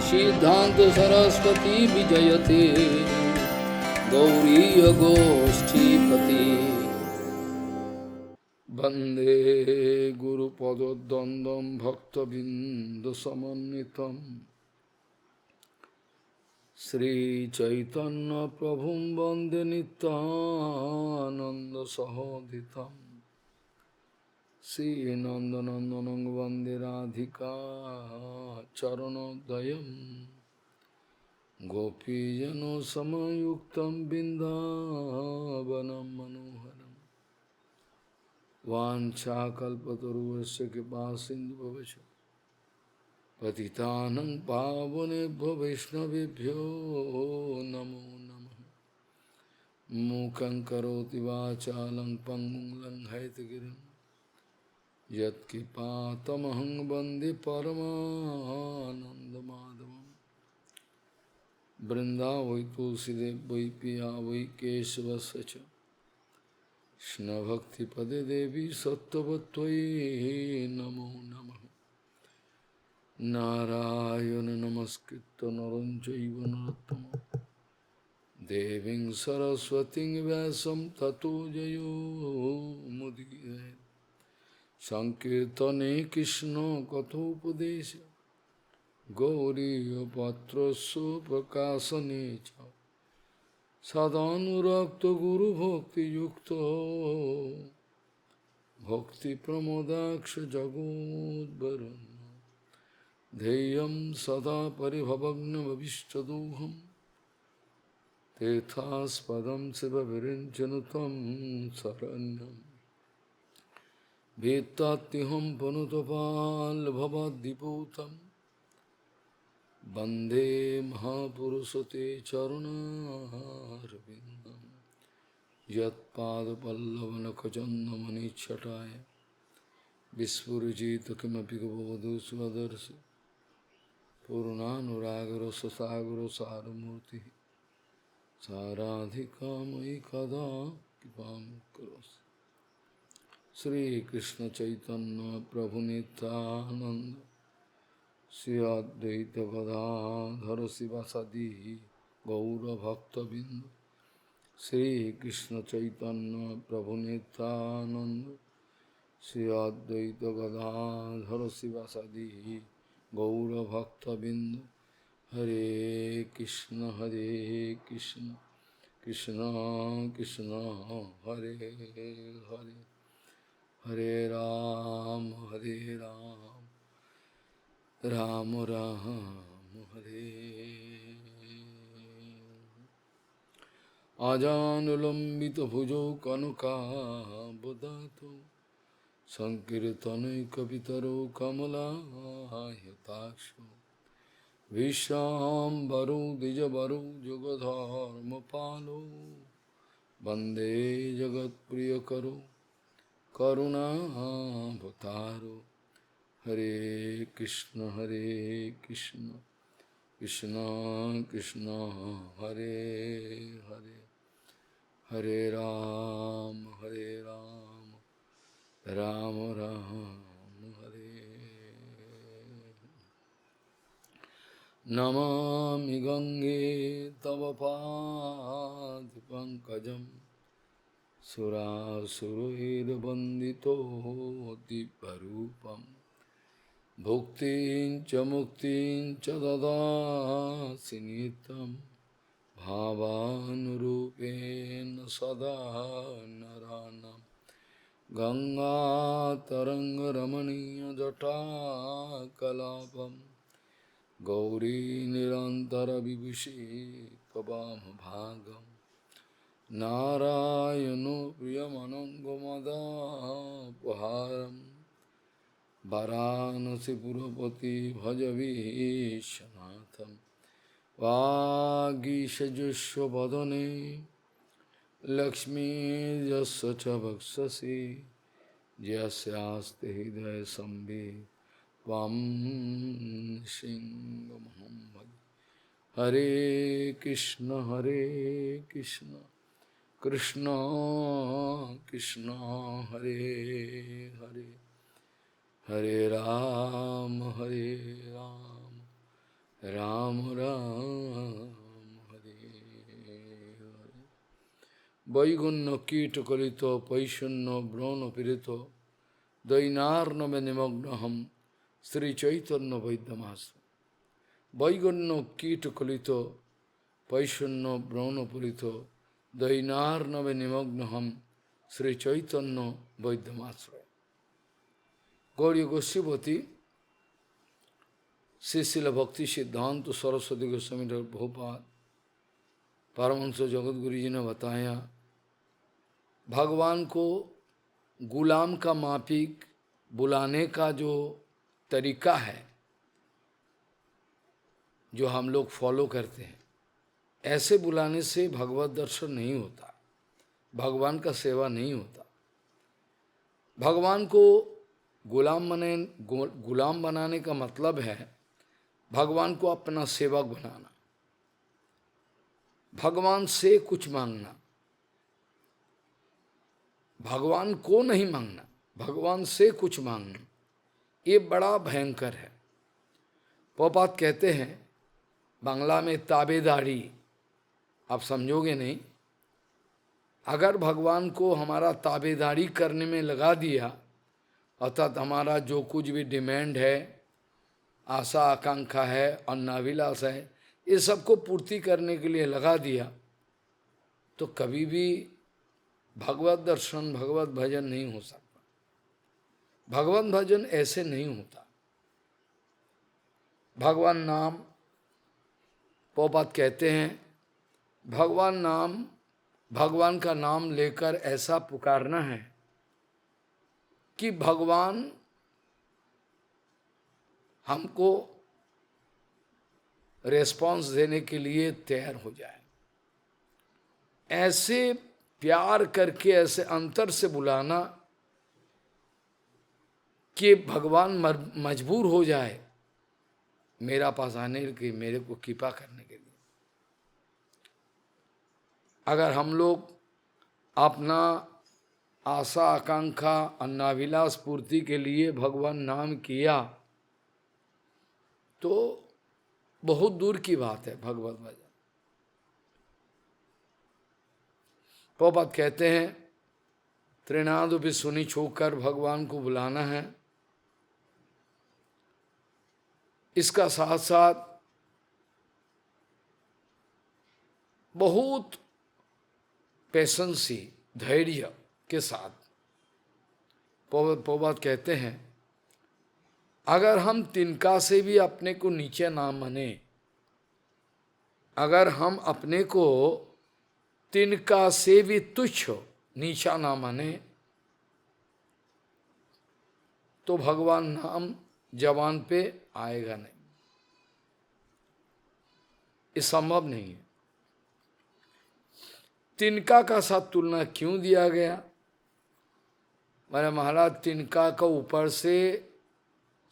सिद्धांत सरस्वती विजयते गौरीय गोष्ठीपति वंदे गुरुपदद्वंद्वं भक्तबिंदुसमन्वितं श्रीचैतन्य प्रभुं वंदे नित्यानंद सहोदितं श्रीनंदनंदनं वंदे राधिका चरणोदयं गोपीजनसमयुक्तं बिन्दावनं मनोहरं वाञ्छाकल्पतरुस्य कृपासिन्धुभवच पतितानं पावनेभ्यो वैष्णवेभ्यो नमो नमः। मूकं करोति वाचालं पङ्गुं लङ्घयितगिरिं यत्कृपातमहं वन्दे परमानन्दमाधवम्। वृंदावै तुलसीदेव वै पिया वै केशवस्य च कृष्णभक्तिपदे देवी सत्त्ववत्त्वयि नमो नमः। नारायण नमस्कृत्य नरं चैव नरोत्तमं देवीं सरस्वतीं व्यासं ततो जयो मुदीरये। संकीर्तने कृष्ण कथोपदेशे गौरीयपत्रस्य प्रकाशने च सदानुरक्तगुरुभक्तियुक्तो भक्तिप्रमोदाक्ष जगोद्वरुन् ध्येयं सदा परिभवग्नभविष्टदोहं तीर्थास्पदं शिवविरिञ्चनुतं शरण्यं भीत्तात्युहं पुनुतपाल्भवद्दिपूतं वन्दे महापुरुषते चरुणारविन्दं यत्पादपल्लवनखचन्दमनिच्छटाय विस्फुरिजित किमपि गवधू स्वदर्शि पूर्णानुरागरससागरसारमूर्तिः साराधिकामयि कदा कृपां करोसि। श्रीकृष्ण चैतन्य प्रभु नित्यानंद श्री अद्वैत गदाधर शिवासादि गौरभक्तबिंद श्रीकृष्ण चैतन्य प्रभु नित्यानंद श्री अद्वैत गदाधर शिवासादि गौरभक्तबिंद। हरे कृष्ण कृष्ण कृष्ण हरे हरे हरे राम राम राम हरे। आजानुलंबित भुजौ कनकाबदातो संकीर्तनैकपितरो कमलायताक्षो विश्वाम्बरो द्विजवरो जुगधर्मपालो वन्दे जगत्प्रियकरो करुणावतारो। हरे कृष्ण कृष्ण कृष्ण हरे हरे हरे राम राम राम हरे। नमामि गंगे तव पादपङ्कजं सुरासुरैर्वन्दितो दिव्यरूपं भुक्तिं च मुक्तिं च ददासि नित्यं भावानुरूपेण सदा नराणां। गंगातरङ्गरमणीयजटाकलापं गौरी निरन्तरविभूषि त्ववामभागं नारायणो प्रियमनङ्गमदापहारं वाराणसीपुरपति भजवीशनाथं। वागीशजुष्वदने लक्ष्मीर्यस्य च वक्षसि यस्यास्ति हृदये संवित् त्वं सिंहमहं भजे। हरे कृष्ण कृष्ण कृष्ण हरे हरे हरे राम বৈগুণ্য কীট কলিত পৈশূন্য ব্রণ পীড়িত দৈনার্ণবে নিমগ্নহম শ্রী চৈতন্য বৈদ্যমাস। বৈগুণ্য কীট কলিত পৈশূন্য ব্রণ পীড়িত দৈনার্ণবে নিমগ্নহম শ্রী চৈতন্য বৈদ্যমাশ্রয়। গৌরী গোস্বীপতি श्रीशिल भक्ति सिद्धांत सरस्वती गोस्वामी प्रभुपाद परमहंस जगत गुरु जी ने बताया, भगवान को गुलाम का माफिक बुलाने का जो तरीका है, जो हम लोग फॉलो करते हैं, ऐसे बुलाने से भगवत दर्शन नहीं होता, भगवान का सेवा नहीं होता। भगवान को गुलाम बनाने का मतलब है भगवान को अपना सेवक बनाना, भगवान से कुछ मांगना, भगवान को नहीं मांगना, भगवान से कुछ मांगना, ये बड़ा भयंकर है। प्रभुपाद कहते हैं बांग्ला में ताबेदारी, आप समझोगे नहीं, अगर भगवान को हमारा ताबेदारी करने में लगा दिया, अर्थात हमारा जो कुछ भी डिमांड है, आशा आकांक्षा है, अन्नाभिलाष है, ये सबको पूर्ति करने के लिए लगा दिया, तो कभी भी भगवत दर्शन भगवत भजन नहीं हो सकता। भगवत भजन ऐसे नहीं होता। भगवान नाम, प्रभुपाद कहते हैं भगवान का नाम लेकर ऐसा पुकारना है कि भगवान हमको रेस्पॉन्स देने के लिए तैयार हो जाए। ऐसे प्यार करके, ऐसे अंतर से बुलाना कि भगवान मजबूर हो जाए मेरा पास आने के, मेरे को कृपा करने के लिए। अगर हम लोग अपना आशा आकांक्षा अन्नाभिलाष पूर्ति के लिए भगवान नाम किया तो बहुत दूर की बात है भगवत भजन। प्रभुपाद कहते हैं त्रिनाद भी सुनी छोकर भगवान को बुलाना है। इसका साथ साथ बहुत पेशेंसी, धैर्य के साथ प्रभुपाद कहते हैं अगर हम तिनका से भी अपने को नीचे ना माने, अगर हम अपने को तिनका से भी तुच्छ नीचा ना माने, तो भगवान नाम जबान पे आएगा नहीं, ये संभव नहीं है। तिनका का साथ तुलना क्यों दिया गया? मेरे महाराज, तिनका का ऊपर से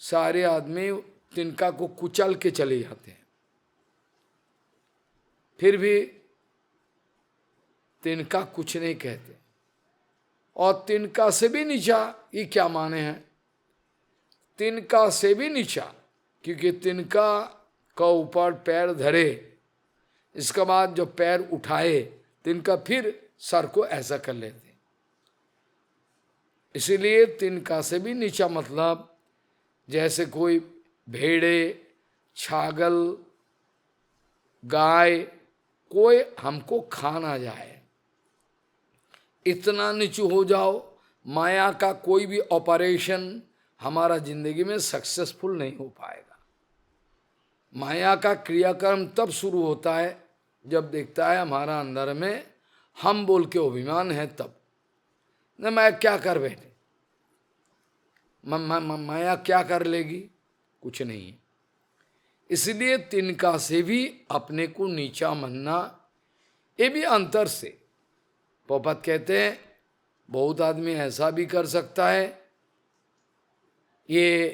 सारे आदमी तिनका को कुचल के चले जाते हैं, फिर भी तिनका कुछ नहीं कहते। और तिनका से भी नीचा, ये क्या माने हैं? तिनका से भी नीचा, क्योंकि तिनका का ऊपर पैर धरे, इसके बाद जो पैर उठाए तिनका फिर सर को ऐसा कर लेते। इसीलिए तिनका से भी नीचा मतलब जैसे कोई भेड़े, छागल, गाय कोई हमको खा ना जाए, इतना नीचू हो जाओ, माया का कोई भी ऑपरेशन हमारा जिंदगी में सक्सेसफुल नहीं हो पाएगा। माया का क्रियाक्रम तब शुरू होता है जब देखता है हमारा अंदर में हम बोल के अभिमान है, तब न मैं क्या कर बैठे, माया क्या कर लेगी, कुछ नहीं है। इसलिए तिनका से भी अपने को नीचा मानना, ये भी अंतर से। प्रभुपाद कहते हैं बहुत आदमी ऐसा भी कर सकता है, ये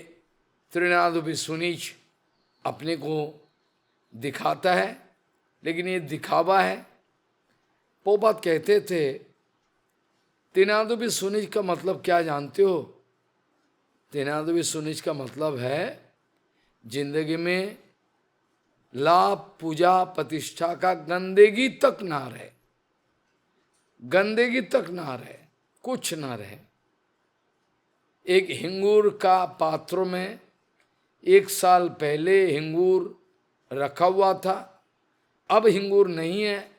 त्रिनाद भी सुनीच अपने को दिखाता है, लेकिन ये दिखावा है। प्रभुपाद कहते थे त्रिनाद भी सुनीच का मतलब क्या जानते हो? त्रिनाद भी सुनीच का मतलब है जिंदगी में लाभ, पूजा, प्रतिष्ठा का गंदगी तक ना रहे। गंदगी तक ना रहे, कुछ ना रहे। एक हिंगूर का पात्र में 1 साल पहले हिंगूर रखा हुआ था, अब हिंगूर नहीं है,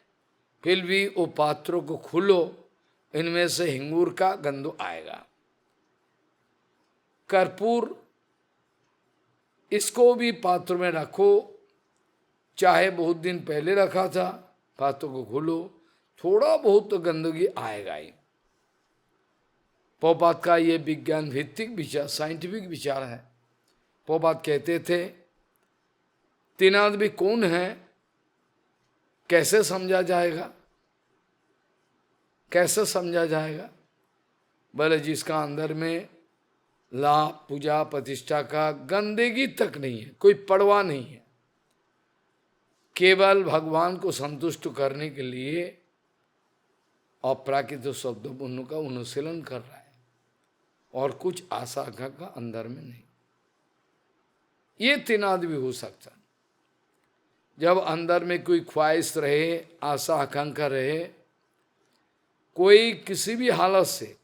फिर भी वो पात्रों को खोलो, इनमें से हिंगूर का गंध आएगा। कर्पूर, इसको भी पात्र में रखो, चाहे बहुत दिन पहले रखा था, पात्र को खोलो, थोड़ा बहुत तो गंदगी आएगा ही। प्रभुपाद का ये विज्ञान भित्तिक विचार, साइंटिफिक विचार है। प्रभुपाद कहते थे तीन आदमी कौन है, कैसे समझा जाएगा, कैसे समझा जाएगा? बोले जिसका अंदर में लाभ, पूजा, प्रतिष्ठा का गंदगी तक नहीं है, कोई परवाह नहीं है, केवल भगवान को संतुष्ट करने के लिए अप्राकृत शब्द उनका अनुशीलन कर रहा है, और कुछ आशा आकांक्षा अंदर में नहीं। ये तीन आदमी हो सकता। जब अंदर में कोई ख्वाहिश रहे, आशा आकांक्षा रहे, कोई किसी भी हालत से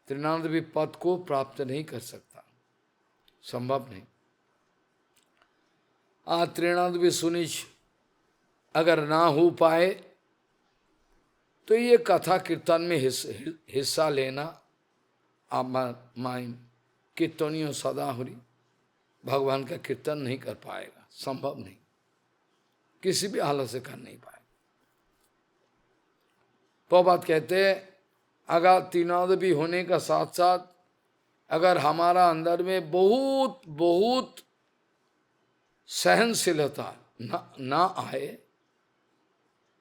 त्रिनादवी पद को प्राप्त नहीं कर सकता, संभव नहीं। त्रिनादवी सुनिच अगर ना हो पाए तो ये कथा कीर्तन में हिस्सा लेना, आप माई कीर्तनियों सदा हुरी, भगवान का कीर्तन नहीं कर पाएगा, संभव नहीं, किसी भी हालत से कर नहीं पाएगा। प्रभुपाद कहते हैं अगर तीनादवी होने का साथ साथ अगर हमारा अंदर में बहुत बहुत सहनशीलता ना आए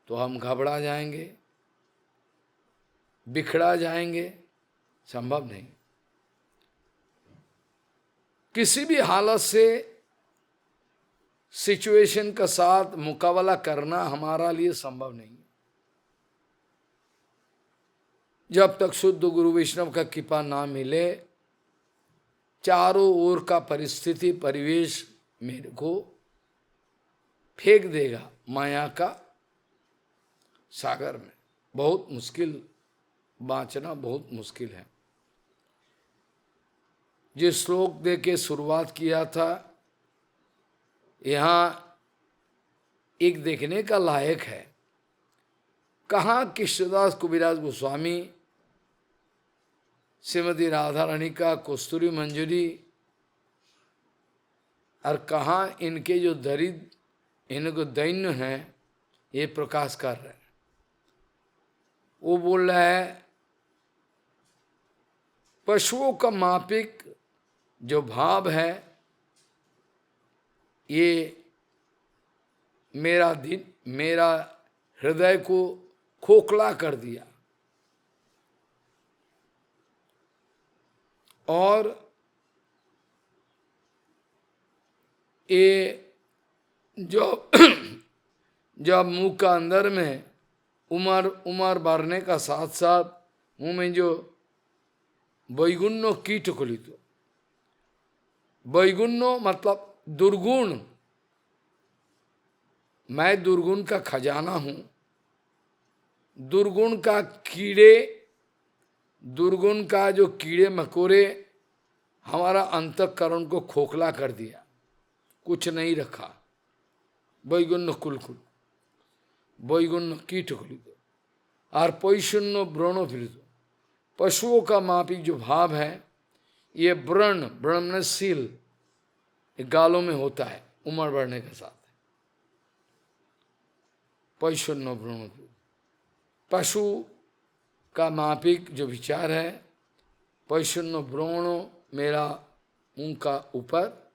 तो हम घबरा जाएंगे, बिखरा जाएंगे, संभव नहीं। किसी भी हालत से सिचुएशन का साथ मुकाबला करना हमारा लिए संभव नहीं। जब तक शुद्ध गुरु वैष्णव का कृपा ना मिले, चारों ओर का परिस्थिति परिवेश मेरे को फेंक देगा माया का सागर में। बहुत मुश्किल, बाँचना बहुत मुश्किल है। जिस श्लोक दे के शुरुआत किया था, यहाँ एक देखने का लायक है। कहाँ कृष्णदास कबीरदास गोस्वामी, श्रीमती राधा रानी का कस्तूरी मंजरी, और कहाँ इनके जो दरिद्र, इनको दैन्य हैं, ये प्रकाश कर रहे हैं। वो बोल रहा है पशुओं का मापिक जो भाव है, ये मेरा हृदय को खोखला कर दिया, और ये जब मुंह का अंदर में उमर बढ़ने का साथ साथ मुंह में जो वैगुण्य कीट खुली, तो वैगुण्य मतलब दुर्गुण, मैं दुर्गुण का खजाना हूं। दुर्गुण का कीड़े, दुर्गुण का जो कीड़े मकोड़े हमारा अंतःकरण को खोखला कर दिया, कुछ नहीं रखा। वैगुण्य कुलकुल, वैगुण्य कीट खुलित, और पैशून्य व्रण फिरित। पशुओं का मापिक जो भाव है, ये व्रणशील गालों में होता है उम्र बढ़ने के साथ। पैशून्य व्रण, पशु का मापिक जो विचार है, पैशून्य व्रण मेरा मुंह का ऊपर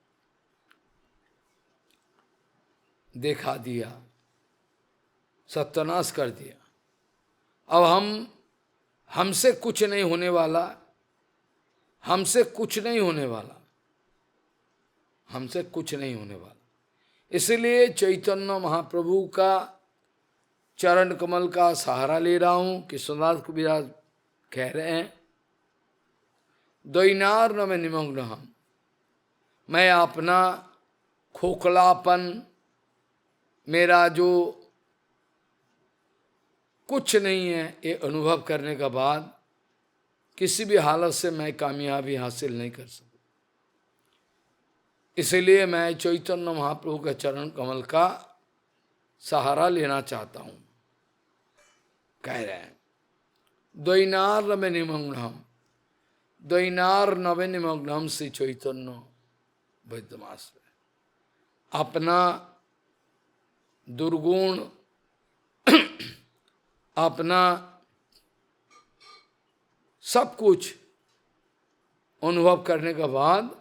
देखा दिया, सत्यानाश कर दिया। अब हमसे कुछ नहीं होने वाला, हमसे कुछ नहीं होने वाला, हमसे कुछ नहीं होने वाला। इसलिए चैतन्य महाप्रभु का चरण कमल का सहारा ले रहा हूं। कृष्णदास कबीरदास कह रहे हैं, दैनार्न में निमग्न हम, मैं अपना खोखलापन, मेरा जो कुछ नहीं है, ये अनुभव करने के बाद किसी भी हालत से मैं कामयाबी हासिल नहीं कर सकता। इसलिए मैं चैतन्य महाप्रभु के चरण कमल का सहारा लेना चाहता हूं। कह रहे हैं द्वैनार नवे निमग्नम, द्वैनार नवे निमग्नम श्री चैतन्य वैद्यमास। अपना दुर्गुण, अपना सब कुछ अनुभव करने के बाद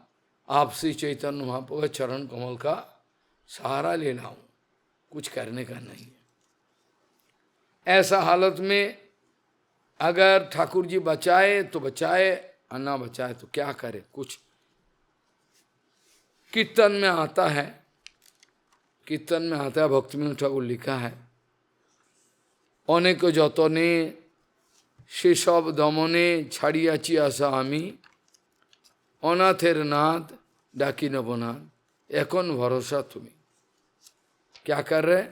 आप श्री चैतन्य महाप्रभु के चरण कमल का सहारा लेना हूं, कुछ करने का नहीं है। ऐसा हालत में अगर ठाकुर जी बचाए तो बचाए, और ना बचाए तो क्या करे। कुछ कीर्तन में आता है, कीर्तन में आता है, भक्तिविनोद ठाकुर लिखा है, अनेक যতনে সেসব দমনে ছাড়িয়াছি আশা আমি, অনাথের নাথ ডাকি নবনাথ এখন ভরসা তুমি। क्या कर रहे?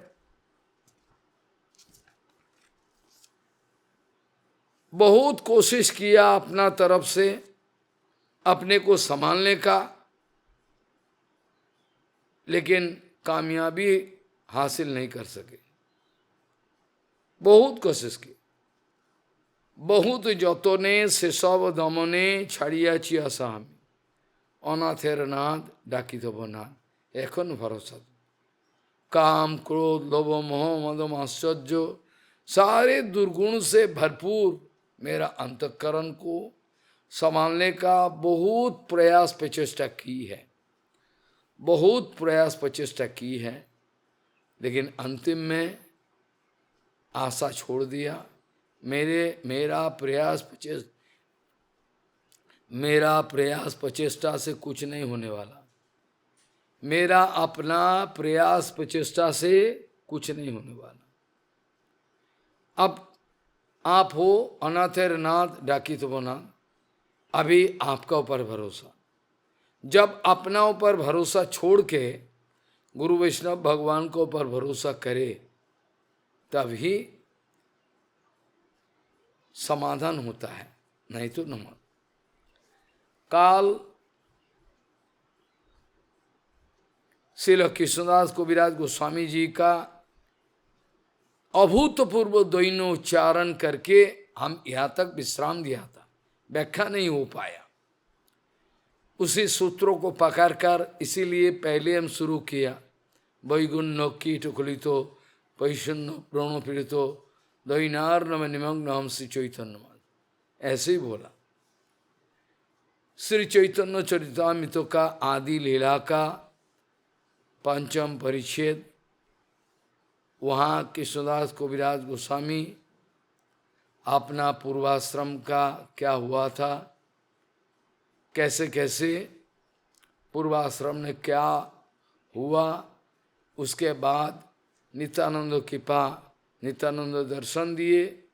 बहुत कोशिश किया अपना तरफ से अपने को संभालने का, लेकिन कामयाबी हासिल नहीं कर सके। बहुत कोशिश की, बहुत যতনে সেসব দমনে ছাড়িয়াছি আশা আমি, অনাথের নাথ ডাকি দেবনাথ এখন ভরসা। काम क्रोध लोभ मोह मदम आश्चर्य सारे दुर्गुण से भरपूर मेरा अंतःकरण को संभालने का बहुत प्रयास प्रचेष्टा की है, बहुत प्रयास प्रचेष्टा की है, लेकिन अंतिम में आशा छोड़ दिया। मेरा प्रयास प्रचेष्टा से कुछ नहीं होने वाला, मेरा अपना प्रयास प्रचेष्टा से कुछ नहीं होने वाला। अब आप हो अनाथेर नाथ डाकी तो नाथ, अभी आपका ऊपर भरोसा। जब अपना ऊपर भरोसा छोड़ के गुरु वैष्णव भगवान को ऊपर भरोसा करे तभी समाधान होता है, नहीं तो न। काल श्रील कृष्णदास कविराज गोस्वामी जी का अभूतपूर्व द्वैन उच्चारण करके हम यहाँ तक विश्राम दिया था, व्याख्या नहीं हो पाया। उसी सूत्रों को पकड़कर इसीलिए पहले हम शुरू किया, वैगुण्य कीट कुलितो पैशुन्य प्रणो पीड़ितो द्वैनार नम निमग्न हम श्री चैतन्य, ऐसे ही बोला। श्री चैतन्य चरितामृत का आदि लीला का पंचम परिच्छेद, वहाँ कृष्णदास कविराज गोस्वामी अपना पूर्वाश्रम का क्या हुआ था, कैसे कैसे पूर्वाश्रम में क्या हुआ, उसके बाद नित्यानंद कृपा, नित्यानंद दर्शन दिए,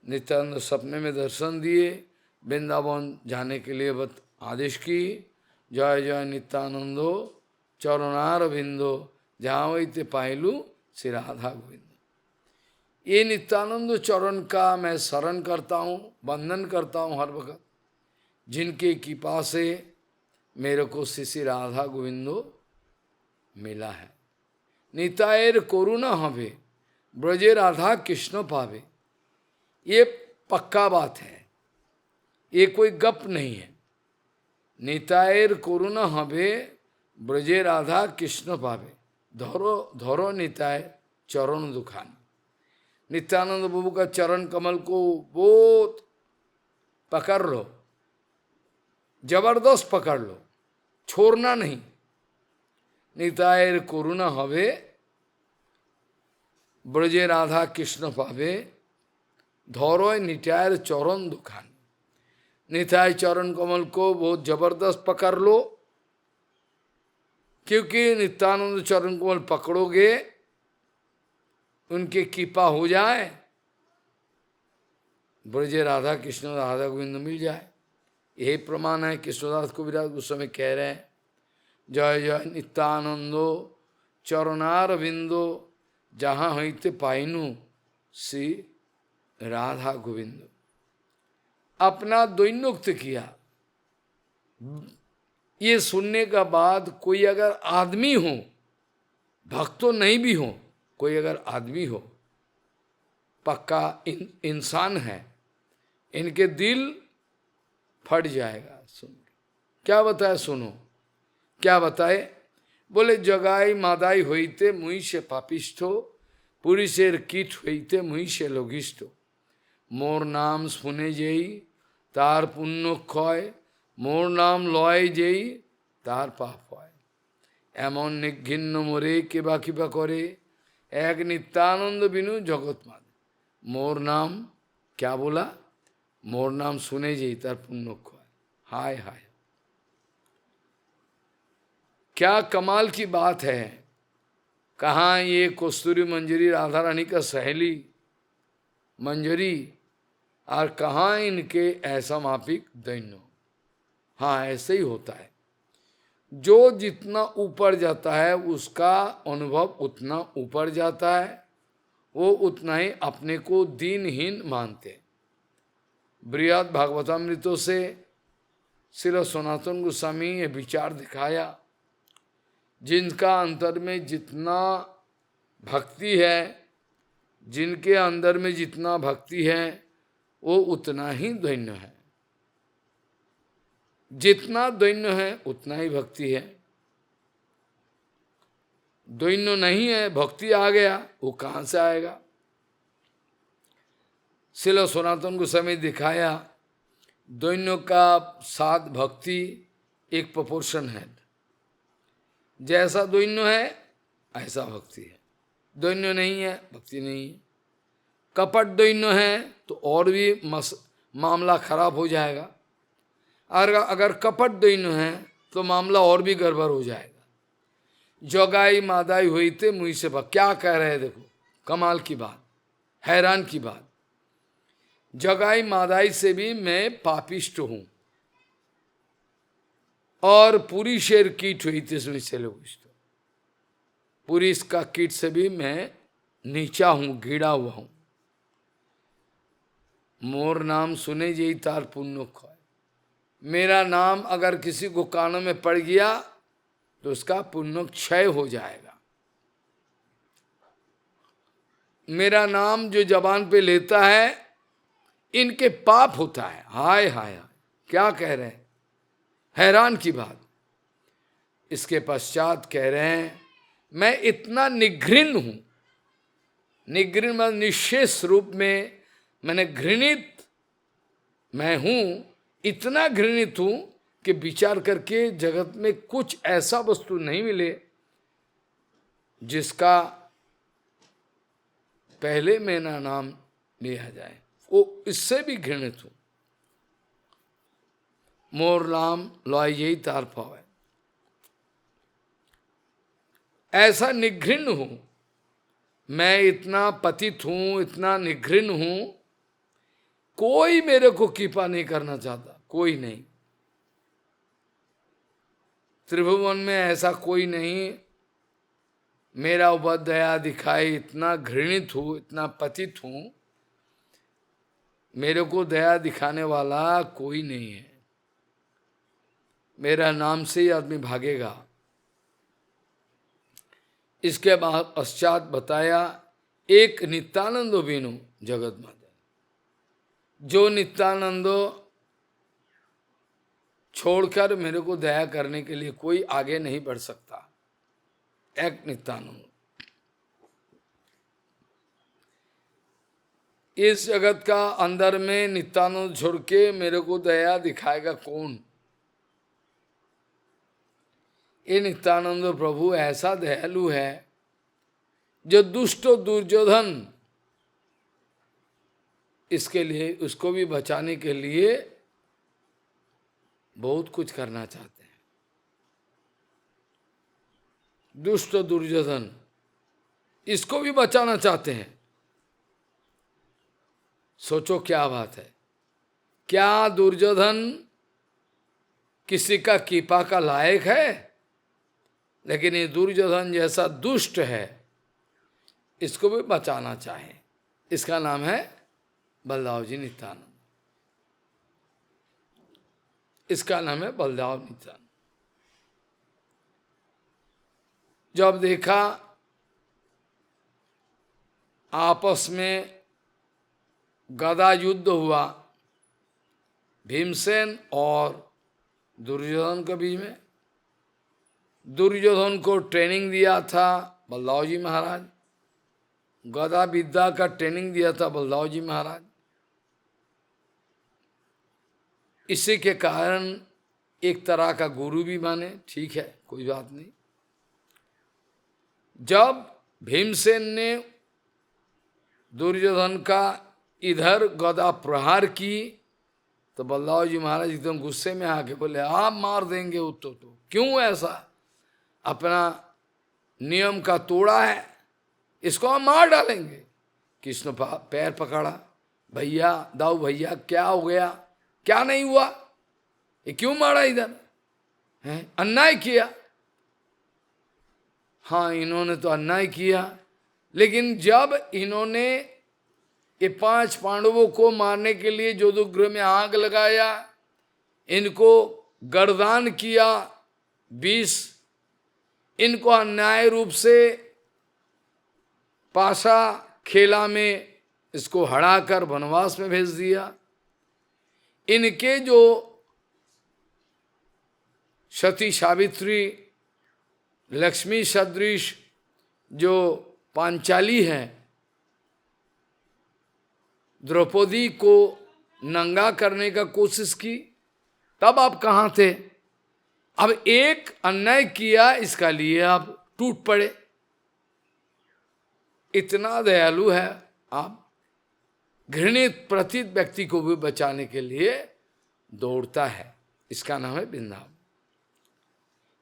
नित्यानंद सपने में दर्शन दिए, वृंदावन जाने के लिए आदेश की। जय जय नित्यानंदो चरणार बिंदो जहाँ वही पायलू श्री राधा गोविंद। ये नित्यानंद चरण का मैं शरण करता हूँ, वंदन करता हूँ हर वक्त, जिनके कृपा से मेरे को श्री राधा गोविंदो मिला है। नितायर करुणा हवे ब्रजे राधा कृष्ण पावे, ये पक्का बात है, ये कोई गप नहीं है। नितायर करुणा हवे ब्रजे राधा कृष्ण पावे, धरो धरो निताय चरण दुखान। नित्यानंद बाबू का चरण कमल को बहुत पकड़ लो, जबरदस्त पकड़ लो, छोड़ना नहीं। नितायर करुणा हवे ब्रजे राधा कृष्ण पावे, धरो नितायर चरण दुखान। निताय चरण कमल को बहुत जबरदस्त पकड़ लो, क्योंकि नित्यानंद चरण कमल पकड़ोगे, उनकी कृपा हो जाए, ब्रजे राधा कृष्ण राधा गोविंद मिल जाए। यही प्रमाण है। कृष्णदास कविराज गोस्वामी कह रहे हैं, जय जय नित्यानंदो चरणार बिंदो जहाँ हईते पाइनु श्री राधा गोविंद अपना दैन्योक्त किया। ये सुनने का बाद कोई अगर आदमी हो, भक्त तो नहीं भी हो, कोई अगर आदमी हो, पक्का इंसान है, इनके दिल फट जाएगा सुन के। क्या बताए सुनो, क्या बताए? बोले जगाई मादाई होइते मुई से पापिष्ठो, पुरुषेर कीट होइते मुई से लघिष्ठो। मोर नाम শুনে যেই তার পুণ্য ক্ষয়, মোর নাম লয় যেই তার পাপ হয়। এমন নিঘৃণ্য মোরে কেবা কিবা করে, এক नित्यानंद बिनु जगत मान। मोर नाम क्या बोला? मोर नाम सुने जेई तार पुण्य क्षय। हाय हाय, क्या कमाल की बात है। कहाँ ये कस्तूरी मंजरी राधा रानी का सहेली मंजरी, और कहाँ इनके ऐसा मापिक दैन्य। हाँ, ऐसे ही होता है। जो जितना ऊपर जाता है उसका अनुभव उतना ऊपर जाता है, वो उतना ही अपने को दीनहीन मानते। बृहद भागवतामृतों से श्री सनातन गोस्वामी ये विचार दिखाया, जिनका अंतर में जितना भक्ति है, जिनके अंदर में जितना भक्ति है वो उतना ही दैन्य है। जितना दैन्य है उतना ही भक्ति है। दैन्य नहीं है, भक्ति आ गया, वो कहाँ से आएगा? श्रील सनातन गोस्वामी दिखाया दैन्य का साथ भक्ति एक प्रोपोर्शन है। जैसा दैन्य है ऐसा भक्ति है, दैन्य नहीं है भक्ति नहीं है। कपट दैन्य है तो और भी मामला खराब हो जाएगा, और अगर कपट दैन्य है तो मामला और भी गड़बड़ हो जाएगा। जोगाई मादाई हुई थे मुझ से क्या कह रहे हैं, देखो कमाल की बात, हैरान की बात। जगाई मादाई से भी मैं पापिष्ट हूं, और पूरी शेर कीट हुई थी से लोग, पूरी इसका कीट से भी मैं नीचा हूं, गिरा हुआ हूं। मोर नाम सुने जेई तार पुण्य क्षय। मेरा नाम अगर किसी को कानों में पड़ गया तो उसका पुण्य क्षय हो जाएगा। मेरा नाम जो जबान पे लेता है इनके पाप होता है। हाय हाय, क्या कह रहे हैं, हैरान की बात। इसके पश्चात कह रहे हैं मैं इतना निघृण हूं, निघृण मतलब निशेष रूप में मैंने घृणित मैं हूं, इतना घृणित हूं कि विचार करके जगत में कुछ ऐसा वस्तु नहीं मिले जिसका पहले मेरा नाम लिया जाए, वो इससे भी घृणित हूं। मोर नाम लॉय यही तार पावे, ऐसा निघृण हूं मैं, इतना पतित हूं, इतना निघृण हूं, कोई मेरे को कृपा नहीं करना चाहता, कोई नहीं। त्रिभुवन में ऐसा कोई नहीं मेरा ऊपर दया दिखाए। इतना घृणित हूं, इतना पतित हूं, मेरे को दया दिखाने वाला कोई नहीं है। मेरा नाम से ही आदमी भागेगा। इसके बाद पश्चात बताया एक नित्यानंदो बिनु जगत माता, जो नित्यानंदो छोड़कर मेरे को दया करने के लिए कोई आगे नहीं बढ़ सकता। एक नित्यानंद, इस जगत का अंदर में नित्यानंद छोड़ के मेरे को दया दिखाएगा कौन? ये नित्यानंद प्रभु ऐसा दयालु है जो दुष्ट दुर्योधन इसके लिए, उसको भी बचाने के लिए बहुत कुछ करना चाहते हैं। दुष्ट दुर्योधन इसको भी बचाना चाहते हैं। सोचो क्या बात है। क्या दुर्योधन किसी का कृपा का लायक है? लेकिन ये दुर्योधन जैसा दुष्ट है, इसको भी बचाना चाहे। इसका नाम है बलदाव जी नित्यानंद, इसका नाम है बलदाव नित्यानंद। जब देखा आपस में गदा युद्ध हुआ भीमसेन और दुर्योधन के बीच में, दुर्योधन को ट्रेनिंग दिया था बलदाव जी महाराज, गदा विद्या का ट्रेनिंग दिया था बलदाव जी महाराज। इसी के कारण एक तरह का गुरु भी माने, ठीक है कोई बात नहीं। जब भीमसेन ने दुर्योधन का इधर गदा प्रहार की तो बलदाव जी महाराज एकदम गुस्से में आके बोले आप मार देंगे वो तो क्यों ऐसा अपना नियम का तोड़ा है, इसको हम मार डालेंगे। कृष्ण पैर पकड़ा, भैया दाऊ भैया क्या हो गया, क्या नहीं हुआ, ये क्यों मारा इधर है, अन्याय किया। हाँ इन्होंने तो अन्याय किया, लेकिन जब इन्होंने ये 5 पांडवों को मारने के लिए जोधगृह में आग लगाया, इनको गर्दान किया 20, इनको अन्याय रूप से पाशा खेला में इसको हराकर वनवास में भेज दिया। इनके जो सती सावित्री लक्ष्मी सदृश जो पांचाली है, द्रौपदी को नंगा करने का कोशिश की, तब आप कहाँ थे। अब एक अन्याय किया इसका लिए आप टूट पड़े। इतना दयालु है आप, घृणित प्रतीत व्यक्ति को भी बचाने के लिए दौड़ता है। इसका नाम है वृंदावन।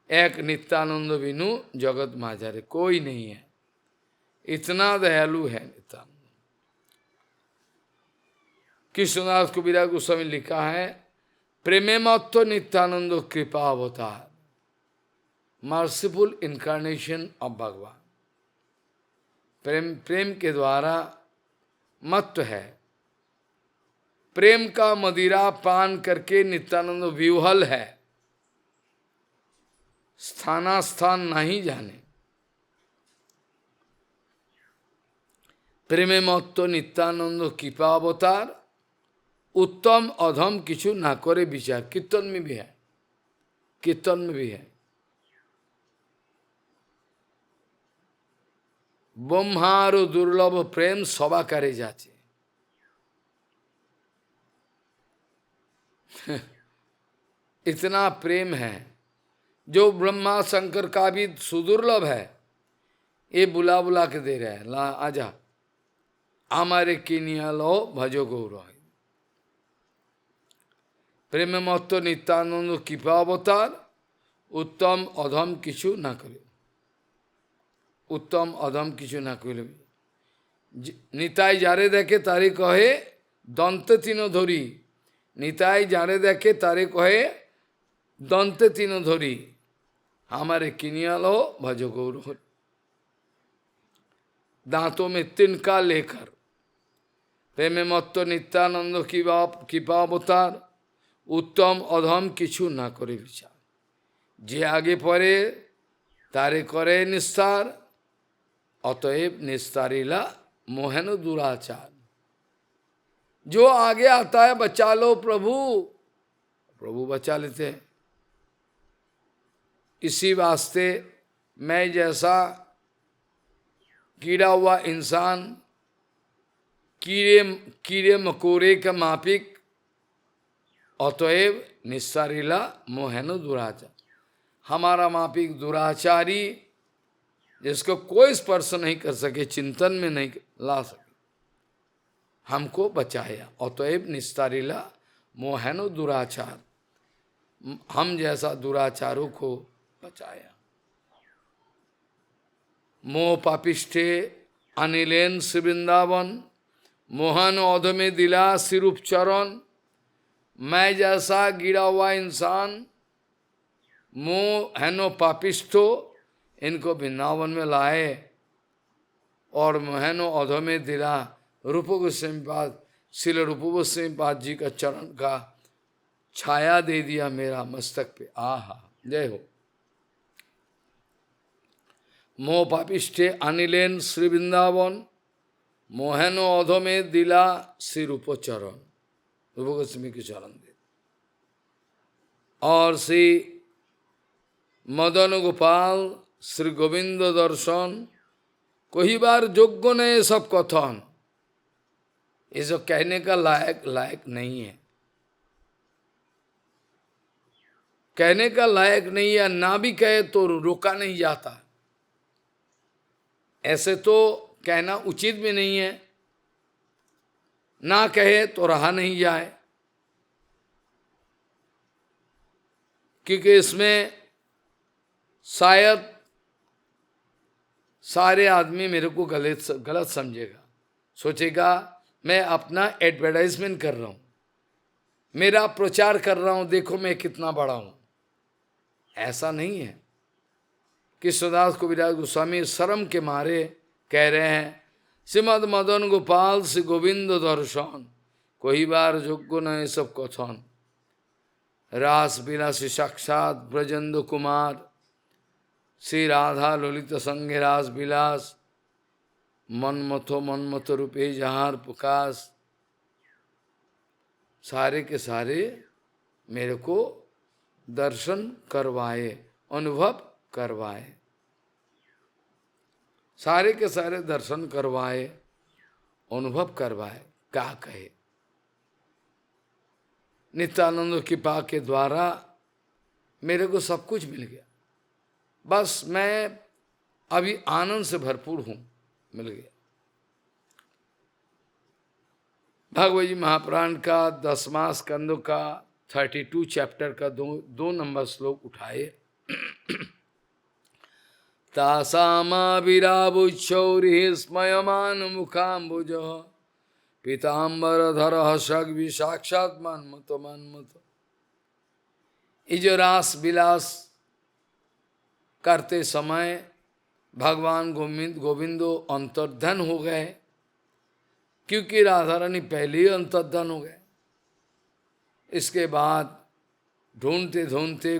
एक नित्यानंद बिनु जगत माझारे, कोई नहीं है, इतना दयालु है नित्यानंद। कृष्णदास कबीरा गोस्वामी लिखा है प्रेमे मत्तो नित्यानंद कृपा अवतार, मर्सीफुल इनकारनेशन ऑफ भगवान। प्रेम के द्वारा मत्त है, प्रेम का मदिरा पान करके नित्यानंद विह्वल है, स्थानास्थान नहीं जाने। प्रेमे मत्तो नित्यानंद कृपा अवतार, उत्तम अधम किछु ना करे विचार। कीर्तन में भी है, कीर्तन में भी है। ब्रह्मार दुर्लभ प्रेम सभा करे जाचे। इतना प्रेम है जो ब्रह्मा शंकर का भी सुदुर्लभ है, ये बुला बुला के दे रहे हैं, ला आजा हमारे किनिया लो भजो गौर। प्रेम मत्तो नित्यानंद कृपा अवतार, उत्तम अधम किछु ना करे, उत्तम अधम किछु ना करे। निताई जारे देखे तारे कहे दंत तीन धरी, निताई जारे देखे तारे कहे दंत तीन धरी, हमारे किनिया लो भजो गौर। दांतों में तिनका लेकर प्रेम मत्तो नित्यानंद कृपा अवतार, उत्तम अधम किछु ना करे विचार। जे आगे पड़े तारे करे निस्तार, अतएव निस्तारिला मोहन दुराचार। जो आगे आता है बचा लो प्रभु, प्रभु बचा लेते हैं। इसी वास्ते मैं जैसा कीड़ा हुआ इंसान, कीड़े मकोड़े का मापिक, अतएव निस्तारिला मोहन दुराचार। हमारा मापिक दुराचारी जिसको कोई स्पर्श नहीं कर सके, चिंतन में नहीं ला सके, हमको बचाया। अतएव निस्तारिला मोहन दुराचार, हम जैसा दुराचारों को बचाया। मोह पापिष्ठे अनिलेन वृंदावन, मोहन औध में दिला सिरूप चरण। मैं जैसा गिरा हुआ इंसान, मोह हैनो पापिष्ठो, इनको वृंदावन में लाए और मोहनो औध में दिला। रूप गोस्वामी पाद श्रील रूप गोस्वामी पाद जी का चरण का छाया दे दिया मेरा मस्तक पे। आहा, जय हो। मोह पापिष्ठे अनिलेन श्री वृंदावन, मोहनो अधमे दिला श्री रूप चरण, रूप गोस्वामी के चरण दे। और श्री मदन गोपाल श्री गोविंद दर्शन, कोई बार योग्य ने सब कथन, ये जो कहने का लायक नहीं है, कहने का लायक नहीं है। ना भी कहे तो रोका नहीं जाता, ऐसे तो कहना उचित भी नहीं है, ना कहे तो रहा नहीं जाए, क्योंकि इसमें शायद सारे आदमी मेरे को गलत समझेगा, सोचेगा मैं अपना एडवर्टाइजमेंट कर रहा हूँ, मेरा प्रचार कर रहा हूँ, देखो मैं कितना बड़ा हूँ। ऐसा नहीं है। कृष्णदास कविराज गोस्वामी शर्म के मारे कह रहे हैं, श्रीमद मदन गोपाल श्री गोविंद दर्शन, कोई बार योग्य न सब कथन, रास विलासी साक्षात ब्रजेंद्र कुमार, श्री राधा ललित संगे रास विलास, मनमथ रूपे जहार प्रकाश। सारे के सारे मेरे को दर्शन करवाए, अनुभव करवाए, सारे के सारे दर्शन करवाए, अनुभव करवाए। क्या कहे, नित्यानंद कृपा के द्वारा मेरे को सब कुछ मिल गया, बस मैं अभी आनंद से भरपूर हूं, मिल गया। भागवत जी महापुराण का 10वां स्कंद का 32 चैप्टर का दो नंबर श्लोक उठाए। तासामाविरावुच्छौरिः स्मयमान मुखाम्बुज, पीताम्बरधर सग्वि साक्षात् मन्मथ मन्मथ। ये जो रास विलास करते समय भगवान गोविंदो अंतर्धन हो गए, क्योंकि राधा रानी पहले ही अंतर्धन हो गए। इसके बाद ढूंढते ढूंढते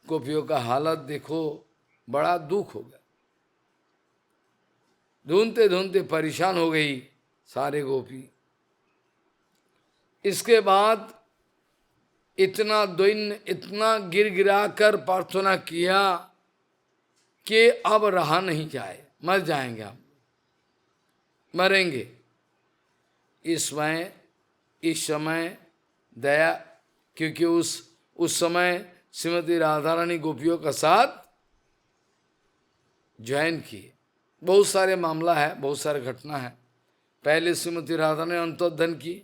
गोपियों का हालत देखो, बड़ा दुख हो गया। ढूंढते ढूंढते परेशान हो गई सारे गोपी। इसके बाद इतना दैन्य, इतना गिरा कर प्रार्थना किया कि अब रहा नहीं जाए, मर जाएंगे हम, मरेंगे। इस समय दया, क्योंकि उस समय श्रीमती राधा रानी गोपियों का साथ ज्वाइन किए। बहुत सारे मामला है, बहुत सारे घटना है। पहले श्रीमती राधा ने अंतर्धन की,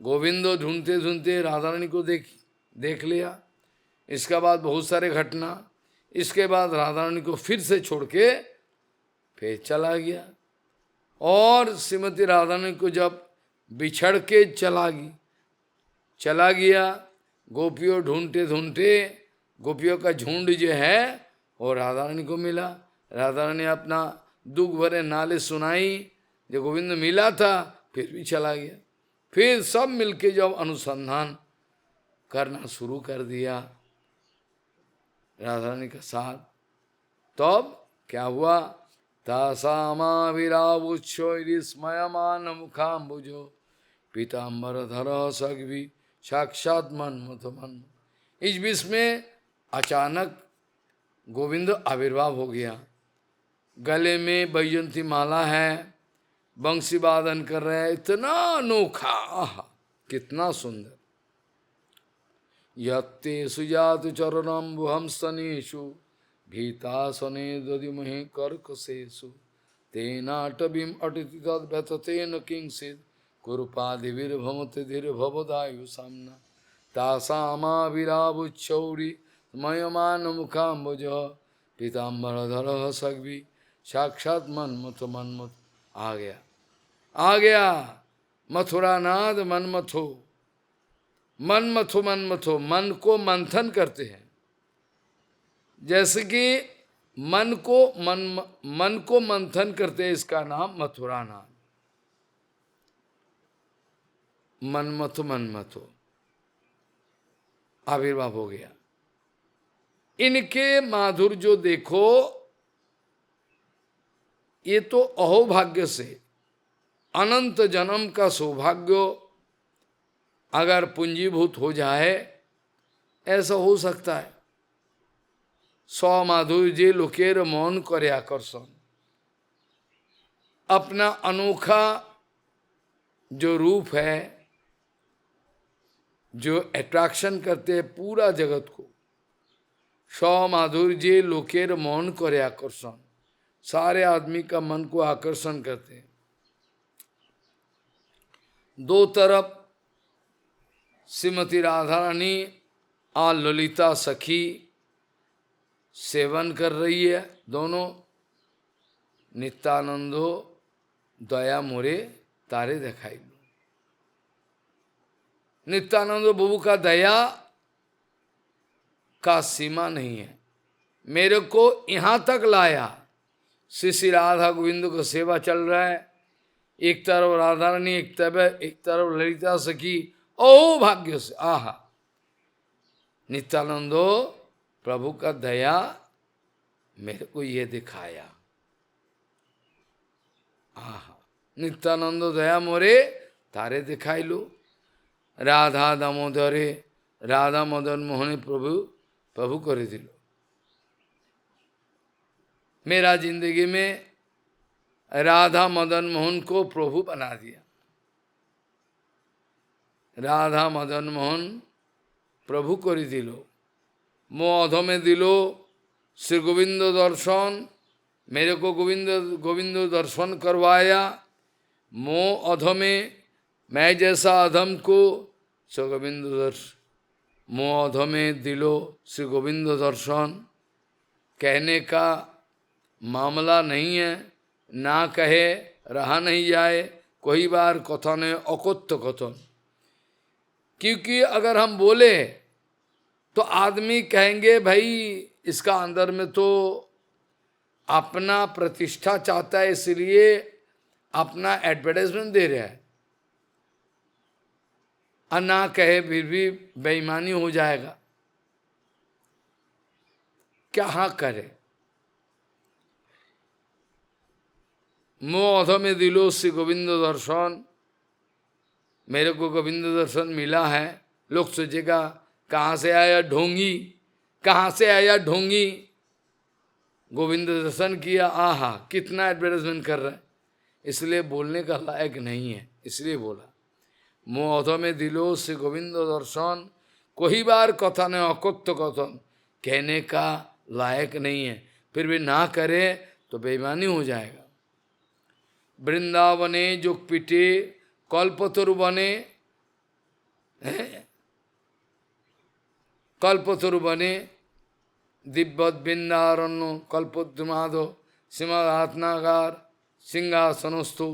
गोविंदो ढूंढते ढूंढते राधा रानी को देख लिया। इसके बाद बहुत सारे घटना, इसके बाद राधा रानी को फिर से छोड़ के फिर चला गया। और श्रीमती राधा रानी को जब बिछड़ के चला गया, गोपियों ढूंढते ढूंढते, गोपियों का झुंड जो है वो राधा रानी को मिला। राधा रानी अपना दुख भरे नाले सुनाई, जो गोविंद मिला था, फिर भी चला गया। फिर सब मिलके जब अनुसंधान करना शुरू कर दिया राधा रानी का साथ, तब क्या हुआ? तासामाविरावुच्छौरिस्मयमान मुखाम्बुजो, पीताम्बरधर सग्वि साक्षात् मन्मथ मन्मथ। इस बीच में अचानक गोविंद आविर्भाव हो गया। गले में वैजयंती माला है, बंसी वादन कर रहे हैं, इतना अनोखा, आहा कितना सुंदर। यत्ते सुजातु चरणम्बुहं स्तनेषु, भीतासने दधिमहि कर्कशेषु, तेनाटवीं अटिति तद्व्यथतेन किंचित्, कुरुपादिभिर्भवति धीर्भवदायु साम्ना। तासामाविरावुच्छौरि मयमान मुखाम्बुज, पीताम्बरधरः सग्वि साक्षात् मन्मथ मन्मथ। आ गया मथुरा नाद मनमथो। मनमथो, मन को मंथन करते हैं। जैसे कि मन को मंथन करते हैं, इसका नाम मथुरा नाद। मनमथो मनमथो आविर्भाव हो गया। इनके माधुर्य देखो, ये तो अहोभाग्य से अनंत जन्म का सौभाग्य अगर पूंजीभूत हो जाए, ऐसा हो सकता है। स्वमाधुर्य लोकेर मौन करे आकर्षण, अपना अनोखा जो रूप है, जो अट्रैक्शन करते हैं पूरा जगत को, स्वमाधुर्य लोकेर मौन करे आकर्षण, सारे आदमी का मन को आकर्षण करते हैं। दो तरफ श्रीमती राधा रानी और ललिता सखी सेवन कर रही है, दोनों। नित्यानंदो दया मोरे तारे दिखाई लो। नित्यानंद प्रभु का दया का सीमा नहीं है, मेरे को यहाँ तक लाया। श्री राधा गोविंद का सेवा चल रहा है, एक तरफ राधा रानी, एक तरफ ललिता सखी। ओ भाग्य से, आहा, नित्यानंदो प्रभु का दया मेरे को ये दिखाया। आहा, नित्यानंदो दया मोरे तारे दिखाई लो। राधा दामोदरे राधा मदन मोहने प्रभु प्रभु करे दिलो। मेरा जिंदगी में राधा मदन मोहन को प्रभु बना दिया। राधा मदन मोहन प्रभु करे दिलो। मो अधमे दिलो श्री गोविंद दर्शन, मेरे को गोविंद दर्शन करवाया। मो अधमे, मैं जैसा अधम को श्री गोविंद दर्शन, मो अधमे दिलो श्री गोविंद दर्शन। कहने का मामला नहीं है, ना कहे रहा नहीं जाए, कोई बार कथन है अकथ्य कथन। क्योंकि अगर हम बोले तो आदमी कहेंगे भाई इसका अंदर में तो अपना प्रतिष्ठा चाहता है, इसलिए अपना एडवर्टाइजमेंट दे रहा है। और ना कहे फिर भी बेईमानी हो जाएगा, क्या करे। मोह अधमे दिलो श्री गोविंद दर्शन, मेरे को गोविंद दर्शन मिला है। लोग सोचेगा कहाँ से आया ढोंगी, कहाँ से आया ढोंगी, गोविंद दर्शन किया, आहा कितना एडवर्टाइजमेंट कर रहा है। इसलिए बोलने का लायक नहीं है, इसलिए बोला। मोह अधमे दिलो श्री गोविंद दर्शन, कोई बार कथन है अकथ्य कथन, कहने का लायक नहीं है, फिर भी ना करे तो बेईमानी हो जाएगा। वृंदावने जुग पीटे कल्पतरु बने, कल्पतरु बने दिव्यत बिंदारण्य कल्पोद्यमादो श्रीमदात्नागार सिंहासनस्तु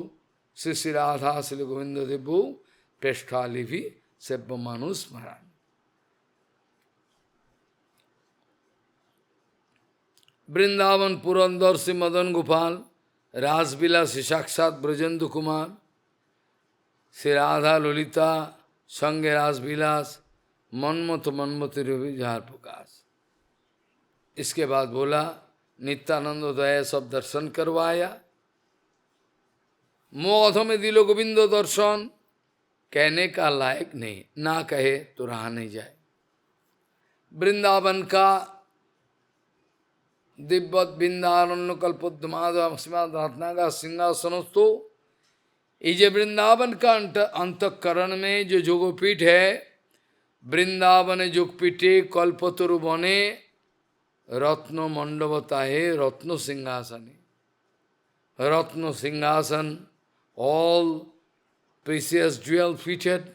श्री श्री राधा श्री गोविंद देवो पृष्ठालिभि सेव्य मानुष महाराज। वृंदावन पुरंदर से मदन गोपाल रासविलास साक्षात ब्रजेंद्र कुमार, श्री राधा ललिता संगे रासविलास मनमत मनमत रवि जार प्रकाश। इसके बाद बोला नित्यानंद दया सब दर्शन करवाया। मोह में दिलो गोविंद दर्शन, कहने का लायक नहीं, ना कहे तो रहा नहीं जाए। वृंदावन का दिव्यत बिंदारण्य कल्पोद्यमादना का सिंहासनस्तो, ये वृंदावन का अंतकरण में जो जोगपीठ है, वृंदावन जोगपीठे कल्पतरु बने रत्न मंडपता है रत्न सिंहासन, रत्न सिंहासन, ऑल प्रीसियस ज्वेल फीटेड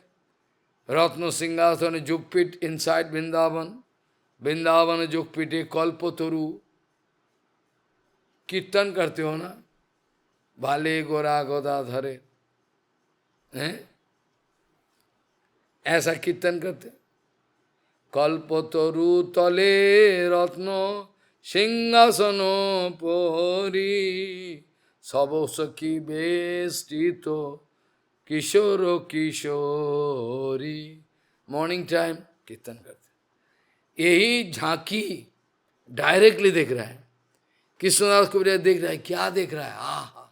रत्न सिंहासन जोगपीठ इनसाइड वृंदावन, वृंदावन जोगपीठे कल्पतरु। कीर्तन करते हो ना, भाले गोरा गोदा धरे हैं, ऐसा कीर्तन करते। कल्पतरु तले रत्न सिंहासनो परी सब सखी बेष्टित किशोर किशोरी। मॉर्निंग टाइम कीर्तन करते, यही झांकी डायरेक्टली देख रहा है। कृष्णदास कविराज देख रहा है, क्या देख रहा है? आहा,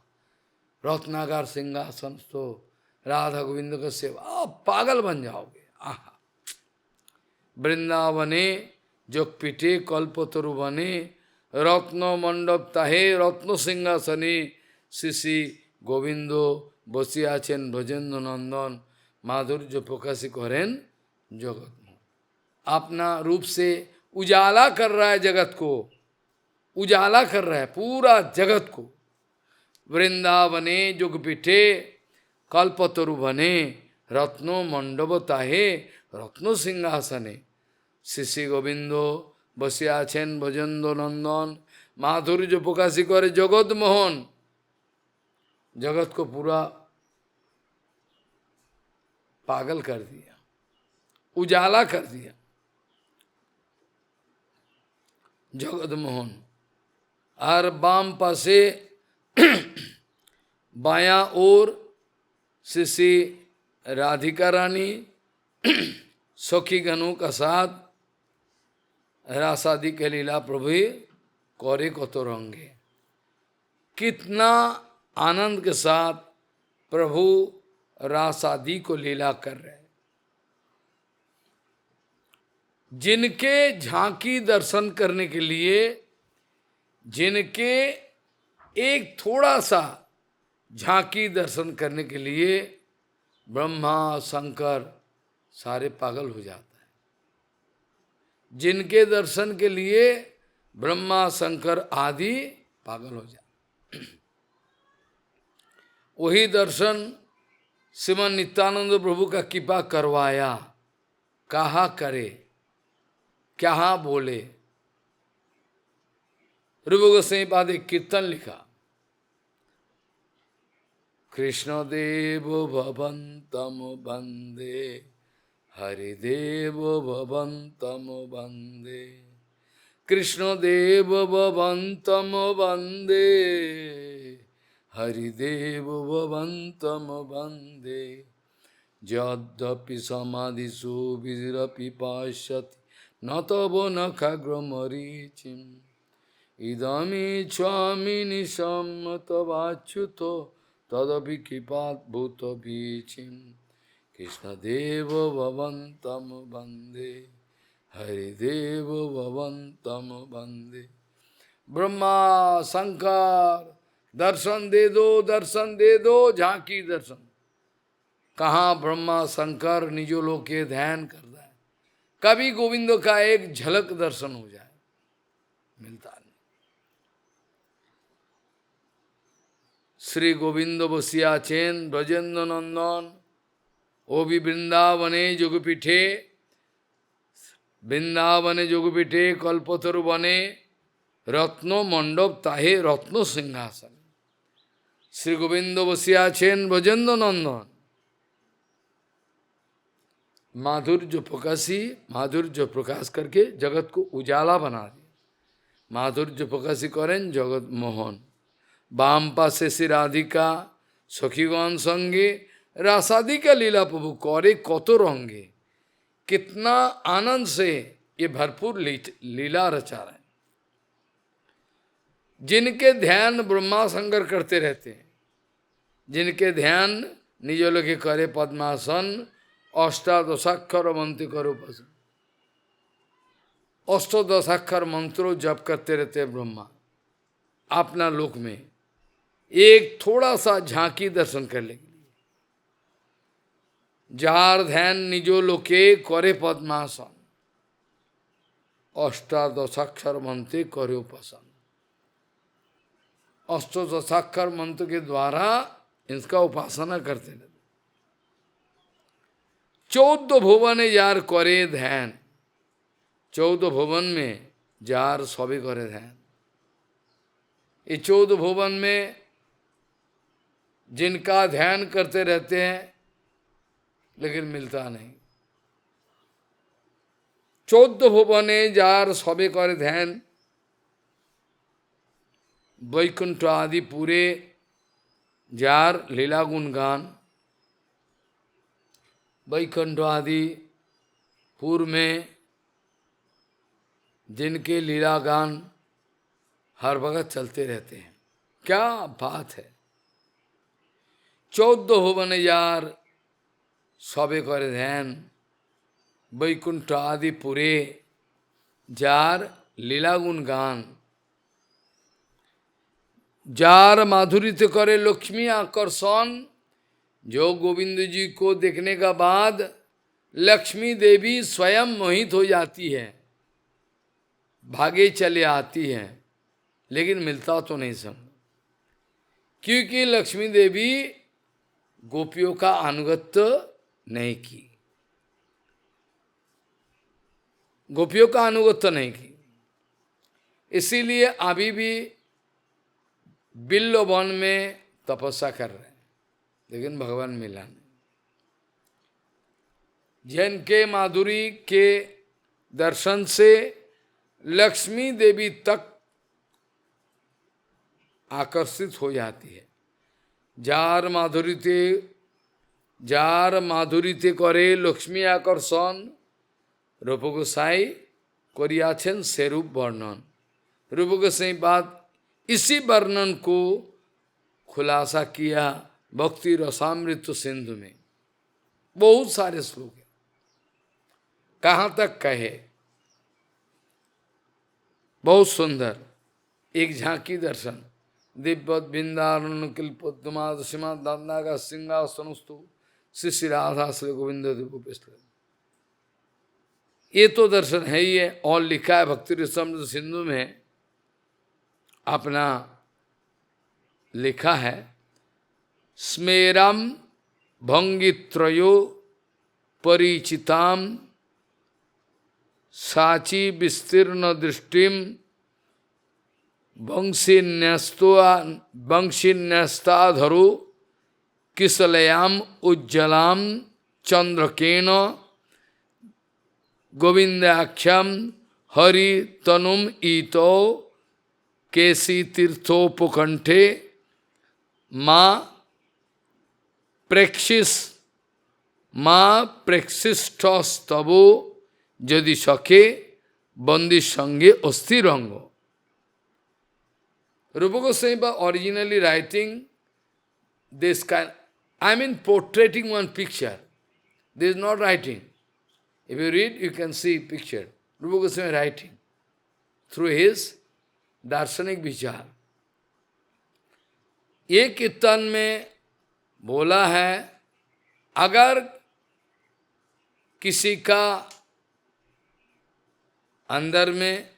रत्नाकर सिंहासन तो राधा गोविंद का सेवा, आप पागल बन जाओगे। आहा, वृंदावने जोगपीठे कल्पतरु बने, रत्न मंडप ताहे रत्न सिंहासने, শ্রী গোবিন্দ বসে আছেন ব্রজেন্দ্র নন্দন, माधुर्य प्रकाशी करें जगत में। अपना रूप से उजाला कर रहा है जगत को, उजाला कर रहा है पूरा जगत को। वृंदावने जोगपीठे कल्पतरु बने, रत्नो मंडप ताहे रत्न सिंहासने, শ্রী গোবিন্দ বসে আছেন ব্রজেন্দ্র নন্দন, माधुर्य प्रकाशी करे जगत मोहन। जगत को पूरा पागल कर दिया, उजाला कर दिया जगत मोहन। और बाम पासे बायां ओर श्री राधिका रानी सखी गणों का साथ रासादी के लीला प्रभु करे कत रंगे। कितना आनंद के साथ प्रभु रासादी को लीला कर रहे हैं। जिनके झांकी दर्शन करने के लिए, जिनके एक थोड़ा सा झांकी दर्शन करने के लिए ब्रह्मा शंकर सारे पागल हो जाता है। जिनके दर्शन के लिए ब्रह्मा शंकर आदि पागल हो जाते, वही दर्शन श्रीमन नित्यानंद प्रभु का कृपा करवाया। कहा करे, क्या बोले। रूप गोस्वामी पाद एक कीर्तन लिखा, कृष्ण देव भवन्तम वंदे, हरिदेव भवन्तम वंदे, कृष्ण देव भवन्तम वंदे, हरिदेव भवन्तम वंदे। यद्यपि समाधिषु विरपि पाश्यति न तव न खग्रमरीचिम्, इदमीच्छामि निशम् तवाच्युतो तदपि कृपाद्भुत बीचिम्। कृष्णदेव भवन्तम वंदे, हरिदेव भवन्तम वंदे। ब्रह्मा शंकर दर्शन दे दो, दर्शन दे दो, झांकी दर्शन। कहाँ ब्रह्मा शंकर निजो लोक के ध्यान कर रहा है, कभी गोविंद का एक झलक दर्शन हो जाए, मिलता नहीं। श्री गोविंद बसिया चेन ब्रजेंद्र नंदन, ओ भी वृंदावने जोगपीठे, वृंदावने जोगपीठे कल्पतरु बने, रत्नो मंडप ताहे रत्न सिंहासन। श्री गोविंद बसिया चेन ब्रजेंद्र नंदन, माधुर्य प्रकाशी, माधुर्य प्रकाश करके जगत को उजाला बना दिया। माधुर्य प्रकाशी करें जगत मोहन। बाम पासे श्री राधिका सखीगण संगे रासादिका लीला प्रभु करे कत रंगे। कितना आनंद से ये भरपूर लीला रचा रहे। जिनके ध्यान ब्रह्मा शंकर करते रहते हैं, जिनके ध्यान निज लोके करे पद्मासन, अष्टादशाक्षर मंत्र करो पसंद, अष्टादशाक्षर मंत्रों जप करते रहते हैं ब्रह्मा अपना लोक में। एक थोड़ा सा झांकी दर्शन कर लेंगे। जार ध्यान निजो लोके करे पद्मासन, अष्टादशाक्षर मंत्र करो पसंद। अष्टादशाक्षर मंत्र के द्वारा इसका उपासना करते रहते। 14 भुवन जार करे ध्यान, 14 भुवन में जार सभी करे ध्यान। ये 14 भुवन में जिनका ध्यान करते रहते हैं लेकिन मिलता नहीं। 14 भुवने जार सभी करे ध्यान, वैकुंठ आदि पूरे जार लीला गुणगान। वैकुंठ आदि पूर्व में जिनके लीला गान हर वक्त चलते रहते हैं। क्या बात है। 14 भुवन यार सबे करे ध्यान, वैकुंठ आदि पुरे जार लीला गुण गान, जार माधुरित करे लक्ष्मी आकर्षण। जो गोविंद जी को देखने का बाद लक्ष्मी देवी स्वयं मोहित हो जाती है, भागे चले आती है, लेकिन मिलता तो नहीं सब, क्योंकि लक्ष्मी देवी गोपियों का अनुगत्य नहीं की, गोपियों का अनुगत्य नहीं की। इसीलिए अभी भी बिल्व वन में तपस्या कर रहे हैं, लेकिन भगवान मिला नहीं। जैन के माधुरी के दर्शन से लक्ष्मी देवी तक आकर्षित हो जाती है। जार माधुरीते करे लक्ष्मी आकर्षण, रूप गोसाई करियाछेन से रूप वर्णन। रूप गोसाई बात इसी वर्णन को खुलासा किया भक्ति रसामृत सिंधु में। बहुत सारे श्लोक हैं, कहाँ तक कहे, बहुत सुंदर। एक झांकी दर्शन, दिव्य बिंदारण किल पद्माद सीमा दादा का सिंहासनस्तु श्री श्री राधा श्री गोविंद देव। ये तो दर्शन है ही है। और लिखा है भक्ति रसामृत सिंधु में, अपना लिखा है, स्मेरम भंगित्रयो परिचिताम साची विस्तीर्ण दृष्टिम वंशीन्यस्ताधरु किसलयाम उज्ज्वलाम चंद्रकेन गोविंदाख्यम हरि तनुम ईतो केसी तीर्थोपकंठे माँ प्रेक्षिष्ठस्तवो यदि सखे बंदी संगे अस्थिरंगो। Rupa Goswami originally writing this kind, portraying one picture. This is not writing. If you read, you can see picture. Rupa Goswami writing through his दार्शनिक विचार। ये कीर्तन में बोला है, अगर किसी का अंदर में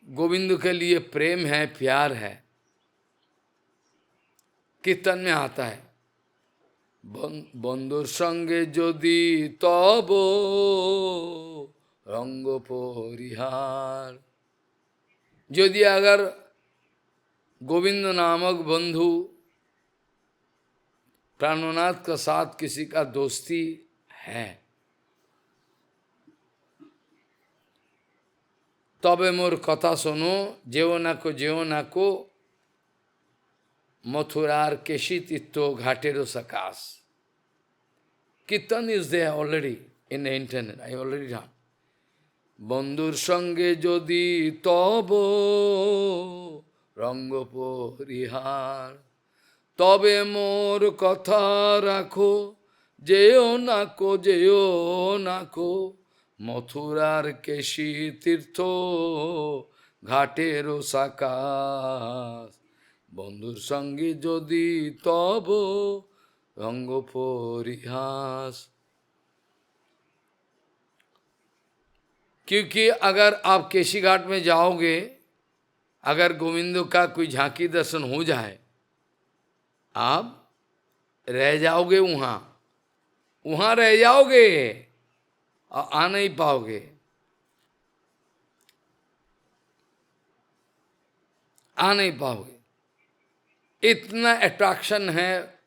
गोविंद के लिए प्रेम है, प्यार है, कीर्तन में आता है, बंधुर संगे यदि तब रंग परिहार। यदि अगर गोविंद नामक बंधु प्राणनाथ के साथ किसी का दोस्ती है, तबे मोर कथा सुनो जेओ ना को मथुरार केशी तीर्थो घाटेरो सकाश। Kirtan is there already in the internet, I already done. बंधुर संगे यदि तब रंग परिहार, तबे मोर कथा राखो जेओ ना को मथुरार केशी तीर्थो घाटेरो साकाश। बंधुर संगे यदि तब रंग परिहास। क्योंकि अगर आप केशी घाट में जाओगे, अगर गोविंद का कोई झांकी दर्शन हो जाए, आप रह जाओगे, वहां रह जाओगे और आ नहीं पाओगे, आ नहीं पाओगे। इतना अट्रैक्शन है,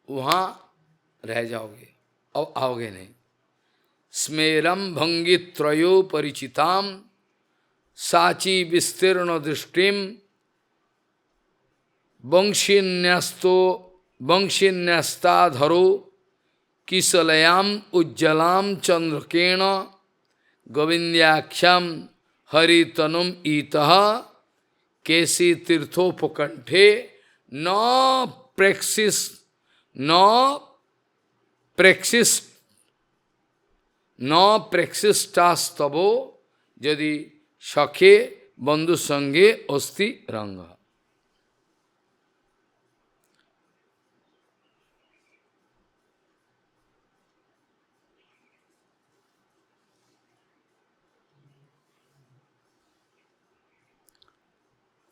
वहां रह जाओगे और आओगे नहीं। स्मेरम भंगी त्रयो परिचिताम साची विस्तीर्ण दृष्टिम वंशीन्यस्ताधरो किशलयाम उज्जलाम चंद्रकेण गोविंद्याख्यम हरितनुम ईतः केसी तीर्थोपकंठे न प्रेक्सिस न प्रेक्सिस न प्रेक्सिस्टास्तवो यदि सखे बंधु संगे अस्ति रंग।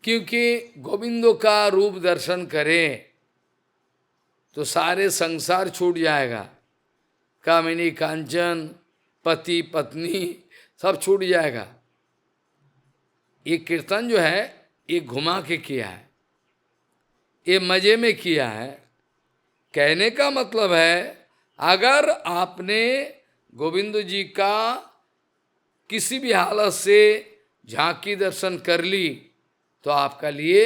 क्योंकि गोविंदो का रूप दर्शन करें तो सारे संसार छूट जाएगा। कामिनी कांचन पति पत्नी सब छूट जाएगा। ये कीर्तन जो है ये घुमा के किया है, ये मजे में किया है। कहने का मतलब है अगर आपने गोविंद जी का किसी भी हालत से झांकी दर्शन कर ली तो आपका लिए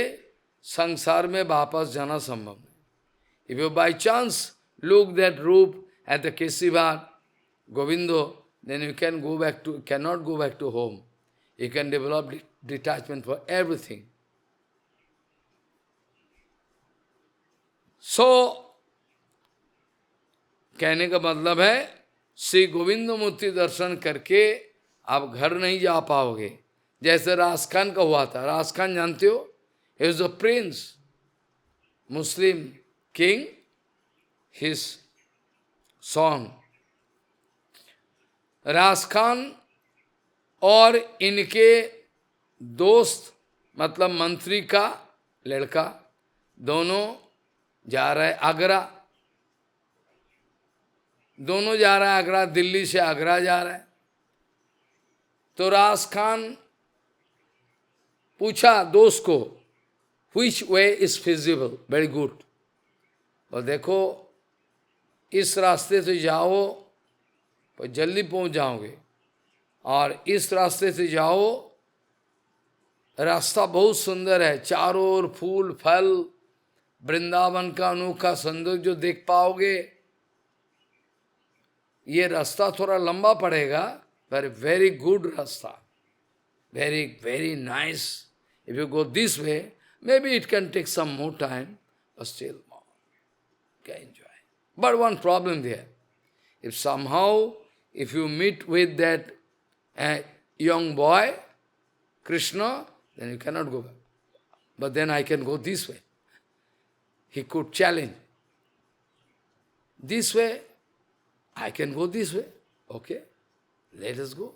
संसार में वापस जाना संभव नहीं। If you by chance look that roop at the Kesivar, Govindo, then you can go back to, cannot go back to home. You can develop detachment for everything. So, कहने का मतलब है श्री गोविंद मूर्ति दर्शन करके आप घर नहीं जा पाओगे। जैसे राजखान का हुआ था। राजखान जानते हो, he was a prince, Muslim king, his son. Raj Khan और इनके दोस्त मतलब मंत्री का लड़का दोनों जा रहे आगरा। दोनों जा रहा है आगरा, दिल्ली से आगरा जा रहा है। तो राजखान पूछा दोस्त को, which way is feasible? Very good. और देखो इस रास्ते से जाओ तो जल्दी पहुंच जाओगे, और इस रास्ते से जाओ रास्ता बहुत सुंदर है, चारों ओर फूल फल, वृंदावन का अनोखा सौंदर्य जो देख पाओगे। ये रास्ता थोड़ा लंबा पड़ेगा, पर वेरी गुड रास्ता, very nice. If you go this way, maybe it can take some more time, but still more. You can enjoy. But one problem there. If somehow, if you meet with that young boy, Krishna, then you cannot go back. But then I can go this way. He could challenge. This way, I can go this way. Okay, let us go.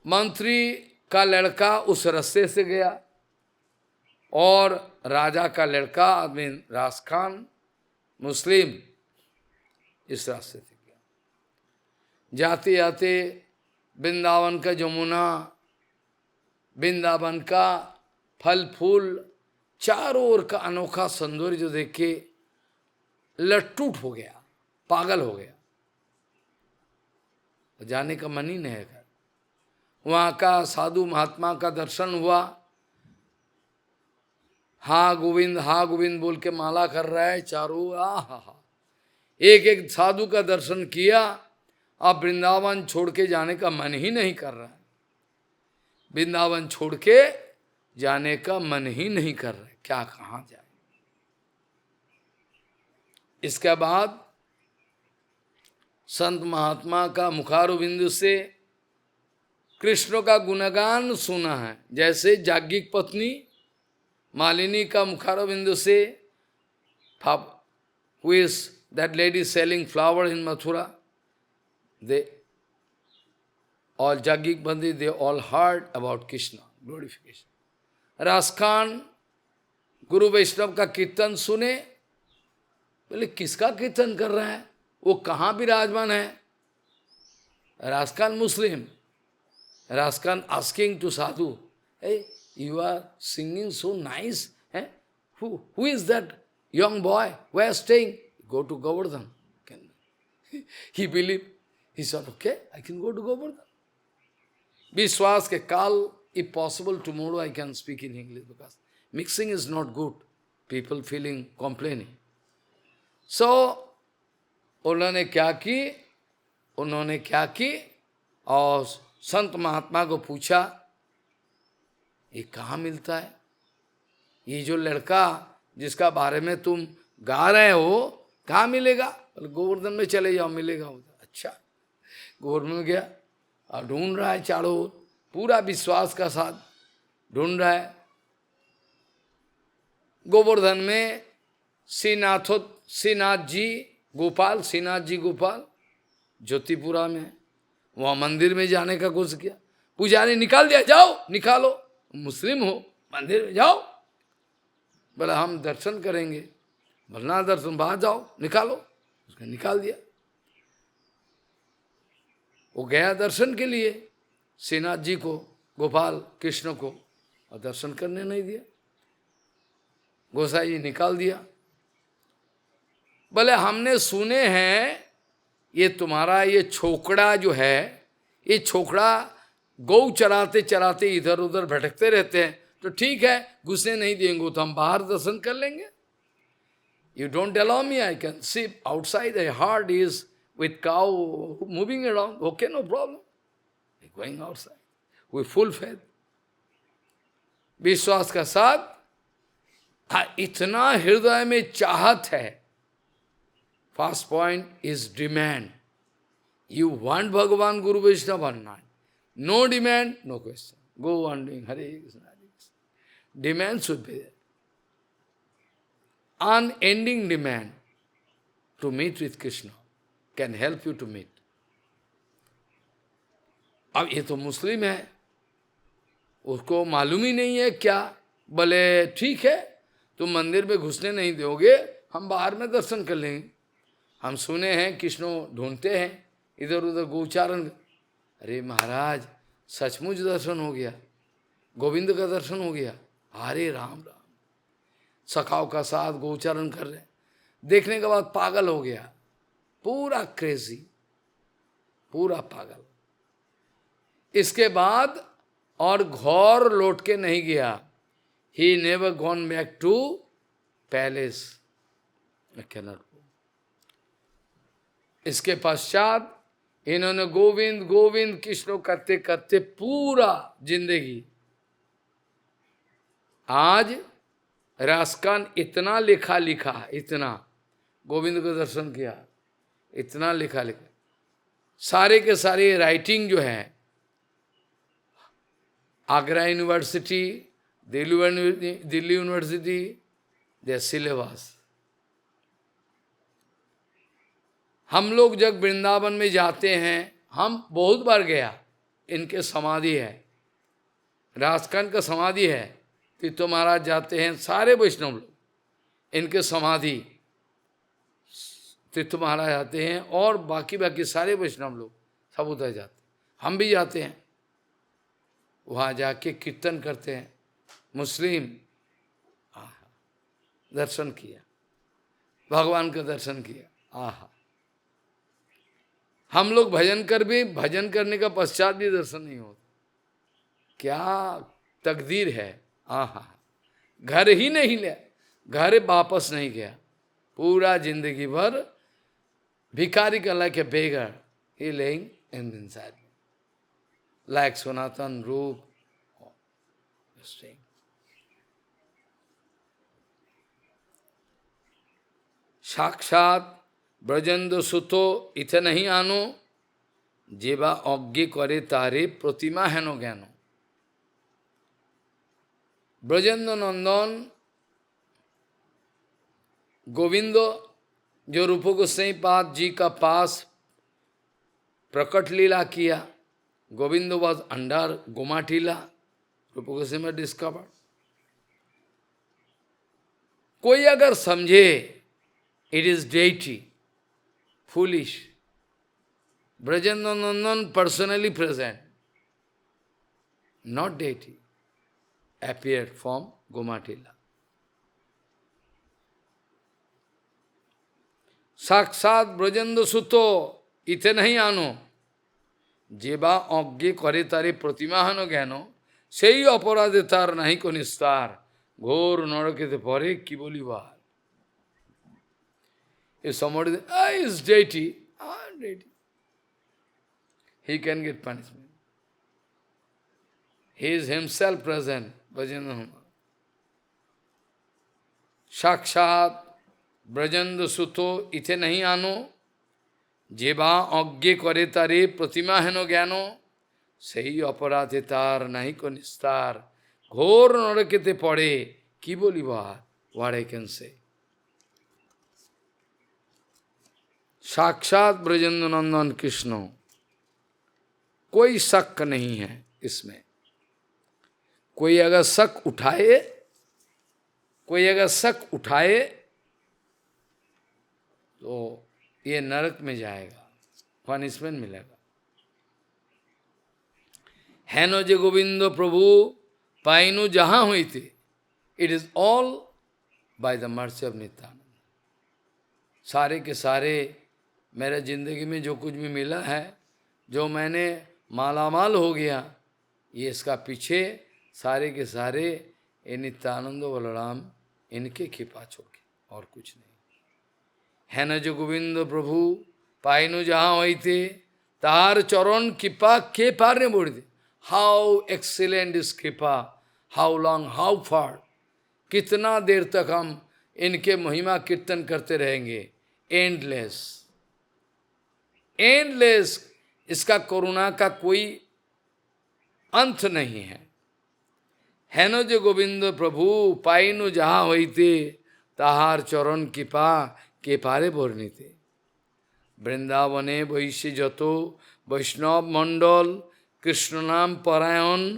मंत्री का लड़का उस रास्ते से गया और राजा का लड़का आदमी राजखान मुस्लिम इस रास्ते से गया। जाते जाते वृंदावन का जमुना, वृंदावन का फल फूल, चारों ओर का अनोखा सौंदर्य जो देख के लट्टूट हो गया, पागल हो गया। जाने का मन ही नहीं है। वहाँ का साधु महात्मा का दर्शन हुआ, हाँ गोविंद बोल के माला कर रहा है चारों। हा एक एक साधु का दर्शन किया। अब वृंदावन छोड़ के जाने का मन ही नहीं कर रहा है। वृंदावन छोड़ के जाने का मन ही नहीं कर रहा है, क्या कहाँ जाए। इसके बाद संत महात्मा का मुखारविंद से कृष्ण का गुणगान सुना है। जैसे जाज्ञिक पत्नी मालिनी का मुखारविंद से, who is that lady selling flower in Mathura, they all Jagjik Bandi, they all heard about Krishna glorification. Raj Khan गुरु वैष्णव का कीर्तन सुने, बोले किसका कीर्तन कर रहा है, वो कहाँ विराजमान है। राजखान मुस्लिम, Raj Khan asking to sadhu, hey, you are singing so nice. Eh? Who is that young boy? Where staying? Go to Govardhan. He believed. He said, okay, I can go to Govardhan. Vishwas ke kal, if possible, tomorrow I can speak in English because mixing is not good. People feeling, complaining. सो उन्होंने क्या की, और संत महात्मा को पूछा, ये कहाँ मिलता है? ये जो लड़का जिसका बारे में तुम गा रहे हो, कहाँ मिलेगा? गोवर्धन में चले जाओ, मिलेगा उधर। अच्छा, गोवर्धन में गया और ढूंढ रहा है चारों ओर, पूरा विश्वास का साथ ढूंढ रहा है। गोवर्धन में श्रीनाथ जी गोपाल ज्योतिपुरा में, वहां मंदिर में जाने का कोशिश किया। पुजारी निकाल दिया, जाओ निकालो, मुस्लिम हो, मंदिर में जाओ। बोला हम दर्शन करेंगे, भलना दर्शन, बाहर जाओ, निकालो। उसने निकाल दिया। वो गया दर्शन के लिए श्रीनाथ जी को, गोपाल कृष्ण को, और दर्शन करने नहीं दिया। गोसाई जी निकाल दिया। बोले हमने सुने हैं ये तुम्हारा ये छोकड़ा जो है, ये छोकड़ा गौ चराते चराते इधर उधर भटकते रहते हैं, तो ठीक है घुसने नहीं देंगे तो हम बाहर दर्शन कर लेंगे। You don't allow me, I can sit outside, a herd is with cow moving around, okay, no problem. We're going outside with full faith. विश्वास का साथ, इतना हृदय में चाहत है। First point is demand. You want Bhagavan, Guru Vaishnava or not? No demand, no question. Go on doing Hare Krishna, Hare Krishna. Demand should be there. Unending demand to meet with Krishna can help you to meet. अब ये तो मुस्लिम है, उसको मालूम ही नहीं है क्या। बोले ठीक है, तुम मंदिर में घुसने नहीं दोगे, हम बाहर में दर्शन कर लेंगे। हम सुने हैं कृष्ण ढूंढते हैं इधर उधर गोचारण। अरे महाराज सचमुच दर्शन हो गया, गोविंद का दर्शन हो गया। हरे राम राम, सखाओं का साथ गोचारण कर रहे, देखने के बाद पागल हो गया, पूरा क्रेजी, पूरा पागल। इसके बाद और घर लौट के नहीं गया। He never gone back to palace. इसके पश्चात इन्होंने गोविंद गोविंद कृष्ण करते करते पूरा जिंदगी, आज रासकान इतना लिखा, इतना गोविंद को दर्शन किया, इतना लिखा, सारे के सारे राइटिंग जो है, आगरा यूनिवर्सिटी, दिल्ली यूनिवर्सिटी, दे सिलेबस। हम लोग जब वृंदावन में जाते हैं, हम बहुत बार गया, इनके समाधि है, राजकान का समाधि है, तीर्थो महाराज जाते हैं, सारे वैष्णव लोग इनके समाधि, तीर्थो महाराज जाते हैं, और बाकी सारे वैष्णव लोग सब उधर जाते हैं। हम भी जाते हैं, वहाँ जाके कीर्तन करते हैं। मुस्लिम दर्शन किया, भगवान का दर्शन किया। आहा, हम लोग भजन करने का पश्चात भी दर्शन नहीं होता। क्या तकदीर है। आहा, घर ही नहीं ले, घर वापस नहीं गया, पूरा जिंदगी भर भिखारी का like a beggar, he laying in inside like सनातन रूप। साक्षात ब्रजेंद्र सुतो इथे नहीं आनो, जेबा अज्ञे करे तारे प्रतिमा हेनो ज्ञानो। ब्रजेंद्र नंदन गोविंद जो रूप गोस्वामी पाद जी का पास प्रकट लीला किया, गोविंद वॉज अंडर गोमाटीला, रूप गोस्वामी डिस्कवर। कोई अगर समझे it is deity, foolish. Brajendra Nandan personally present, not deity, appeared from Gomatila. साक्षात ब्रजेंद्र सुतो इथे नहीं आनो, जेबा अज्ञे करे तारे प्रतिमाहन ज्ञानो, সেই অপরাধে তার নাহি কোন নিস্তার, ঘোর নরকেতে পরে কি বলিবার। If somebody is deity, deity, he can get punishment. He is himself present, Brajendra Hanuman. Sakshat Brajendra Suto ite nahi ano, jeba agge kare tare pratima heno gyano, sehi aparate tar nahi ko nistar, ghor narakete pade, ki bolibo ar, what I can say. साक्षात ब्रजेंद्र नंदन कृष्ण, कोई शक नहीं है इसमें। कोई अगर शक उठाए तो ये नरक में जाएगा, पनिशमेंट मिलेगा। हेनो जे गोविंद प्रभु पाइनु जहां हुई थी, it is all by the mercy of Nityanand. सारे के सारे मेरे जिंदगी में जो कुछ भी मिला है, जो मैंने मालामाल हो गया, ये इसका पीछे सारे के सारे ये नित्यानंद बलराम इनके कृपा छोड़े और कुछ नहीं। है न जो गोविंद प्रभु पाइनु जहाँ वही थे, तार चरण कृपा के पार ने बोल दे। हाउ एक्सीलेंट इस कृपा, हाउ लॉन्ग, हाउ फार, कितना देर तक हम इनके महिमा कीर्तन करते रहेंगे। एंडलेस, एंडलेस, इसका करुणा का कोई अंत नहीं है। है न जो गोविंद प्रभु पाइनु जहाँ होइते, ताहार चरण कृपा के पारे बर्णिते। वृंदावने वैश्य जतो वैष्णव मंडल, कृष्ण नाम परायण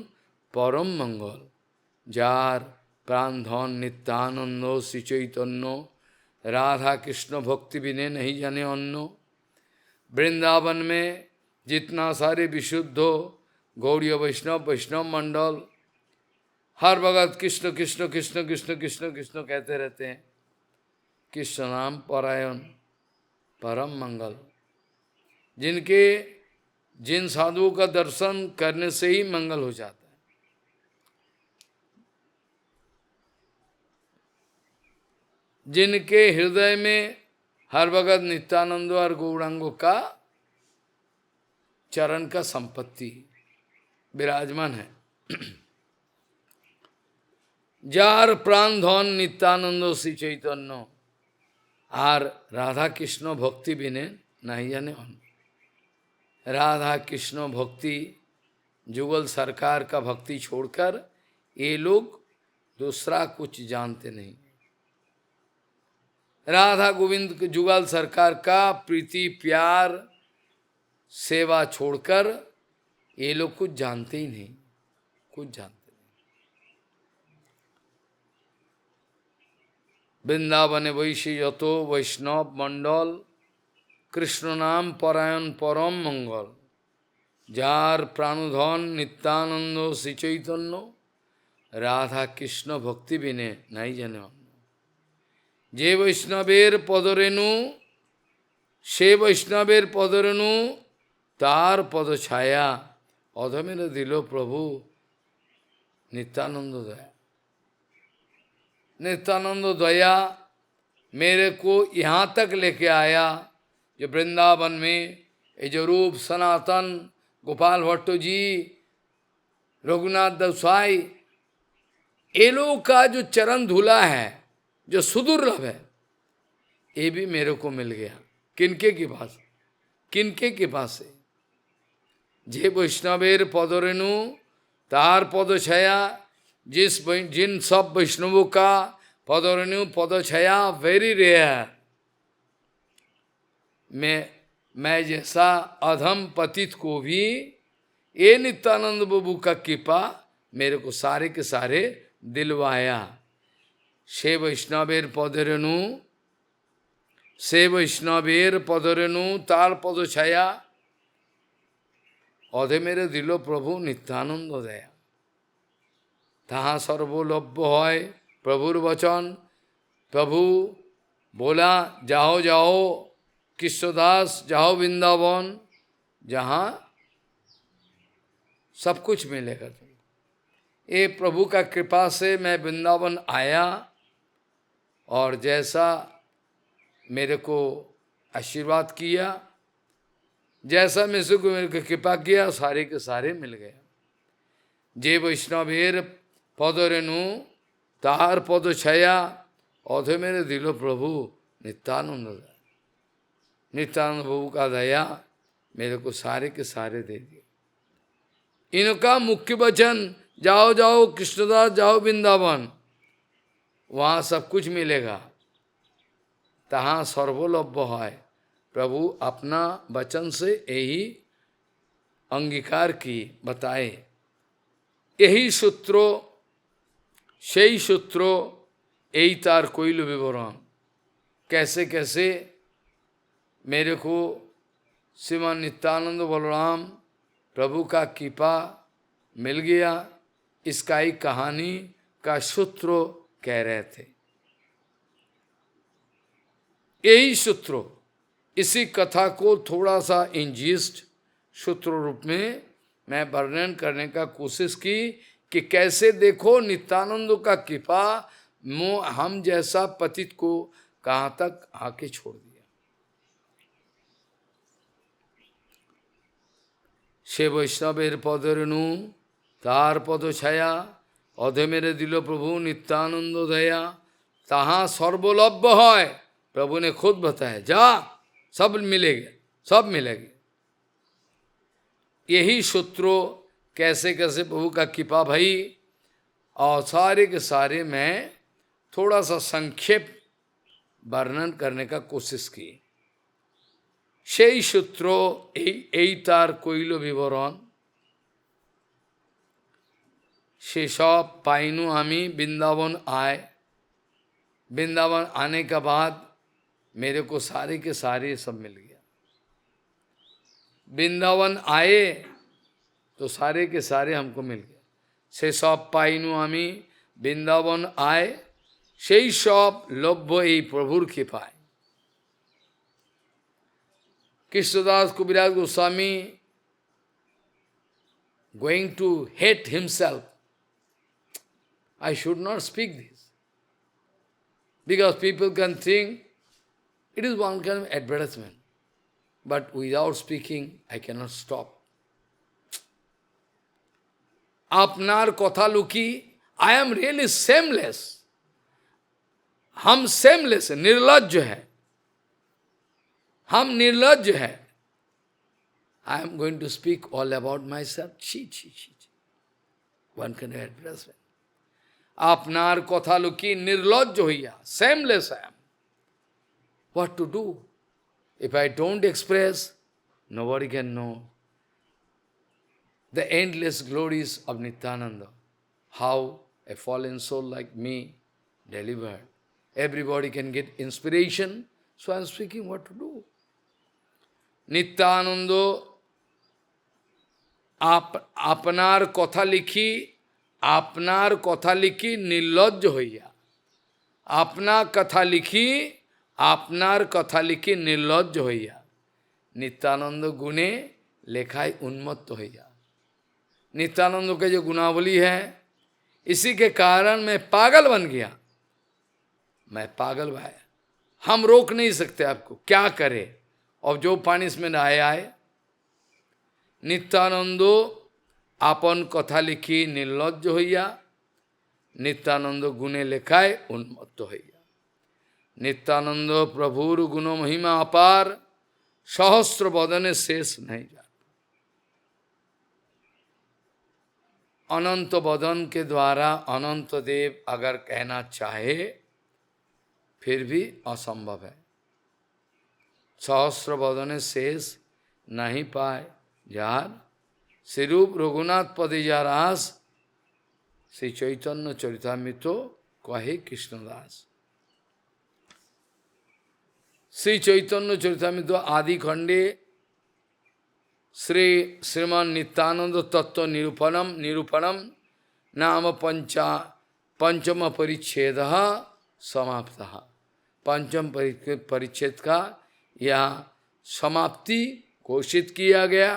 परम मंगल। जार प्राण धन नित्यानंद श्री चैतन्य, राधा कृष्ण भक्ति बिने नहीं जाने अन्नो। वृंदावन में जितना सारे विशुद्ध गौड़ीय वैष्णव, वैष्णव मंडल, हर भगत कृष्ण कृष्ण कृष्ण कृष्ण कृष्ण कृष्ण कहते रहते हैं। कृष्ण नाम परायण परम मंगल, जिन साधुओं का दर्शन करने से ही मंगल हो जाता है। जिनके हृदय में हर भगत नित्यानंद और गौरांगों का चरण का संपत्ति विराजमान है। जार प्राण धन नित्यानंद श्री चैतन्य और राधा कृष्ण भक्ति बिने नहीं जाने अन्य। राधा कृष्ण भक्ति, जुगल सरकार का भक्ति छोड़कर ये लोग दूसरा कुछ जानते नहीं। राधा गोविंद जुगल सरकार का प्रीति प्यार सेवा छोड़कर ये लोग कुछ जानते ही नहीं, कुछ जानते। वृंदावन वैश्य यतो वैष्णव मंडल, कृष्ण नाम परायण परम मंगल। जार प्राणुधन नित्यानंद श्री चैतन्य, राधा कृष्ण भक्ति बिने नहीं जाने। जे वैष्णवेर पदरेणु, से वैष्णवेर पदरेणु, तार पद छाया, अधमेर दिलो प्रभु नित्यानंद दया। नित्यानंद दया मेरे को यहाँ तक लेके आया, जो वृंदावन में ये जो रूप सनातन गोपाल भट्ट जी, रघुनाथ दसाई, ये लोग का जो चरण धूला है, जो सुदुर्लभ है, ये भी मेरे को मिल गया। किनके के पास, किनके के पास से? जे वैष्णवेर पदरेणु, तार पद छाया, जिन सब वैष्णवों का पदरेणु पद छाया वेरी रेयर। मैं जैसा अधम पतित को भी ये नित्यानंद बाबू का कृपा मेरे को सारे के सारे दिलवाया। से वैष्णवेर पदरेणु, से वैष्णवेर पदरेणु, तार पद छाया, अधे मेरे दिलो प्रभु नित्यानंद दया। तहाँ सर्वलभ्य है प्रभुर वचन। प्रभु बोला जाओ जाओ कृष्णदास, जाओ वृंदावन, जहाँ सब कुछ मिलेगा तुम। ये प्रभु का कृपा से मैं वृंदावन आया, और जैसा मेरे को आशीर्वाद किया, जैसा मिश्र को मेरे को कृपा किया, सारे के सारे मिल गए। जे वैष्णवेर पदरेणु तार पद छाया अधे मेरे दिलो प्रभु नित्यानंद दया। नित्यानंद प्रभु का दया मेरे को सारे के सारे दे दिए। इनका मुख्य वचन, जाओ जाओ कृष्णदास जाओ वृंदावन, वहाँ सब कुछ मिलेगा, तहाँ सर्वलभ्य है। प्रभु अपना वचन से यही अंगीकार की बताए। यही सूत्रो সেই सूत्रो यही तार कोइल विवरण। कैसे कैसे मेरे को श्रीमान नित्यानंद बलराम प्रभु का कृपा मिल गया, इसका ही कहानी का सूत्र कह रहे थे। यही सूत्र, इसी कथा को थोड़ा सा इंजिस्ट सूत्र रूप में मैं वर्णन करने का कोशिश की कि कैसे देखो नित्यानंद का कृपा हम जैसा पतित को कहाँ तक आके छोड़ दिया। से वैष्णवेर पदरेणु तार पद छाया अधे मेरे दिलो प्रभु नित्यानंद दया, तहाँ सर्वलभ्य है। प्रभु ने खुद बताया, जा सब मिलेगा, सब मिलेगा। यही सूत्रों कैसे कैसे प्रभु का कृपा भाई, और सारे के सारे मैं थोड़ा सा संक्षेप वर्णन करने का कोशिश की। সেই সূত্র এই তার কইল বিবরণ, से सब पाइनु आमी वृंदावन आए। वृंदावन आने के बाद मेरे को सारे के सारे सब मिल गया। वृंदावन आए तो सारे के सारे हमको मिल गया। से सब पाइनु आमी वृंदावन आए, সেই সব লভ্য এই প্রভুর কৃপায়। Krishnadas Kaviraj Goswami going to hate himself. I should not speak this, because people can think it is one kind of advertisement, but without speaking I cannot stop. Apnar kotha luki, I am really shameless. हम shameless है, निर्लज्ज है, हम निर्लज्ज है। I am going to speak all about myself. Chi. One can address it. आपनार कथा लुकी निर्लज्ज होइया, shameless I am. What to do? If I don't express, nobody can know the endless glories of Nityananda. How a fallen soul like me delivered. Everybody can get inspiration. So I am speaking what to do. Nityanand आपनार कथा लिखी निर्लज्ज होइया। अपना कथा लिखी आपनार कथा लिखी निर्लज्ज होइया। नित्यानंद गुणे लेखाई उन्मत्त होइया। नित्यानंद के जो गुणावली है, इसी के कारण मैं पागल बन गया। मैं पागल भाई, हम रोक नहीं सकते आपको, क्या करे। और जो पनिशमेंट आए नित्यानंदो आपन कथा लिखी निर्लज्ज होइया। नित्यानंद गुणे लेखाय उन्मत्त होइया। नित्यानंद प्रभुर गुण महिमा अपार, सहस्र बदने शेष नहीं जाता। अनंत बदन के द्वारा अनंत देव अगर कहना चाहे फिर भी असंभव है। सहस्र बदने शेष नहीं पाए जार, श्रीरूप रघुनाथ पदे जा रास, श्री चैतन्य चरितामृत कहे कृष्णदास। श्री चैतन्य चरितामृत आदि खंडे श्रीमान नित्यानंद तत्व निरूपणम नाम पंचम परिच्छेद समाप्त। पंचम परिच्छेद का यह समाप्ति घोषित किया गया।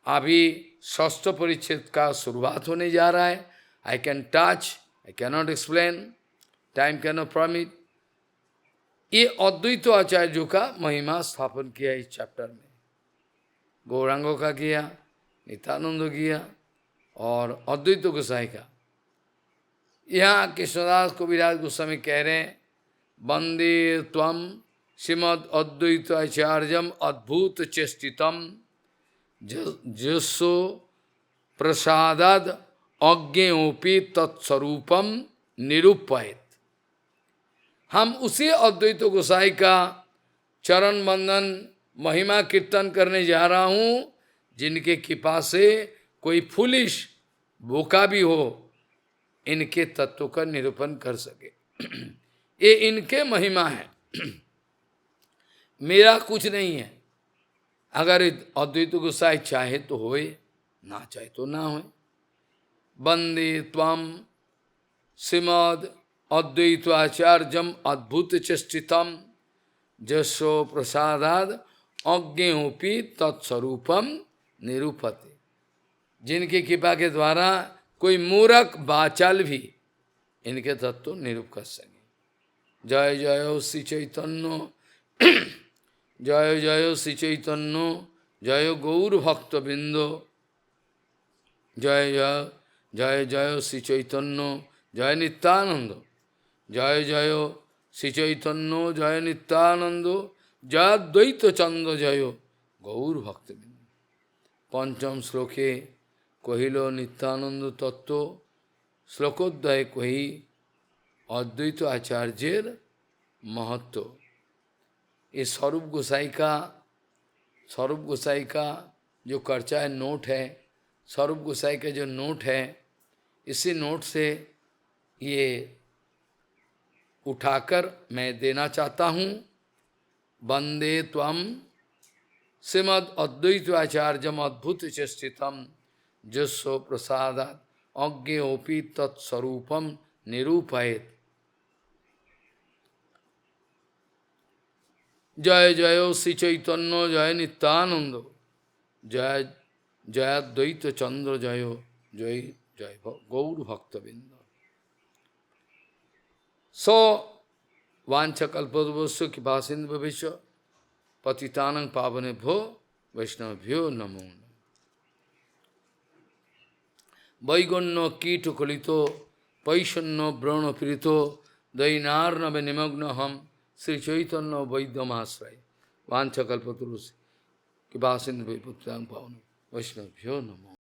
अभी षष्ठ परिच्छेद का शुरुआत होने जा रहा है। I can touch, I cannot explain, time cannot permit. ये अद्वैत आचार्यों का महिमा स्थापन किया इस चैप्टर में। गौरांगों का किया, नित्यानंद किया और अद्वैत गोसाई का। यहाँ कृष्णदास कविराज गोस्वामी कह रहे हैं, वंदे त्वम श्रीमद् अद्वैत आचार्यम अद्भुत चेष्टितम जसो प्रसादाद अज्ञोपि तत्स्वरूपम निरूपयत। हम उसी अद्वैत गोसाई का चरण बंदन महिमा कीर्तन करने जा रहा हूँ, जिनके कृपा से कोई फुलिश बोका भी हो इनके तत्व का निरूपण कर सके। ये इनके महिमा है, मेरा कुछ नहीं है। अगर अद्वैत गोसाई चाहे तो होए, ना चाहे तो ना होए। वंदे त्वम श्रीमद् अद्वैत आचार्यम अद्भुत चेष्टितम जसो प्रसादाद अज्ञोपि तत्स्वरूपम निरूपते। जिनकी कृपा के द्वारा कोई मूर्ख बाचाल भी इनके तत्व निरूप कर सके। जय जय श्री चैतन्य, जय जय श्री चैतन्य, जय गौर भक्त बिंदो, जय जय जय जय श्री चैतन्य, जय नित्यानंद, जय जय श्री चैतन्य, जय नित्यानंद, जय द्वैत चंद्र, जय गौर भक्त बिंदु। पंचम श्लोके कहिलो नित्यानंद तत्व, श्लोकोदय कही अद्वैत आचार्येर महत्व। ये स्वरूप गोसाई का जो कर्चा है, नोट है, स्वरूप गोसाई का जो नोट है, इसी नोट से ये उठाकर मैं देना चाहता हूँ। वंदे त्वम श्रीमद् अद्वैत आचार्यम अद्भुत चेष्टितम जस्व प्रसादात् अज्ञोपि तत्स्वरूपम निरूपयेत्। जय जय श्री चैतन्य, जय नित्यानंद, जय जय द्वैत चंद्र, जय जय जय गौर भक्तबिंद। सो वांछकल्पतरुभ्यो कृपासिन्धु भवेश्च पतितानां पावनेभ्यो वैष्णवेभ्यो नमो नमः। वैगण्य कीटकलितो पैशन्य व्रणपीड़ितो दैनार्णव निमग्नहम श्री चैतन्य वैद्यमाश्रय। वांछकल्पतरुभ्यो कृपासिन्धु भवेश्च पतितानां पावनेभ्यो वैष्णवेभ्यो नमो।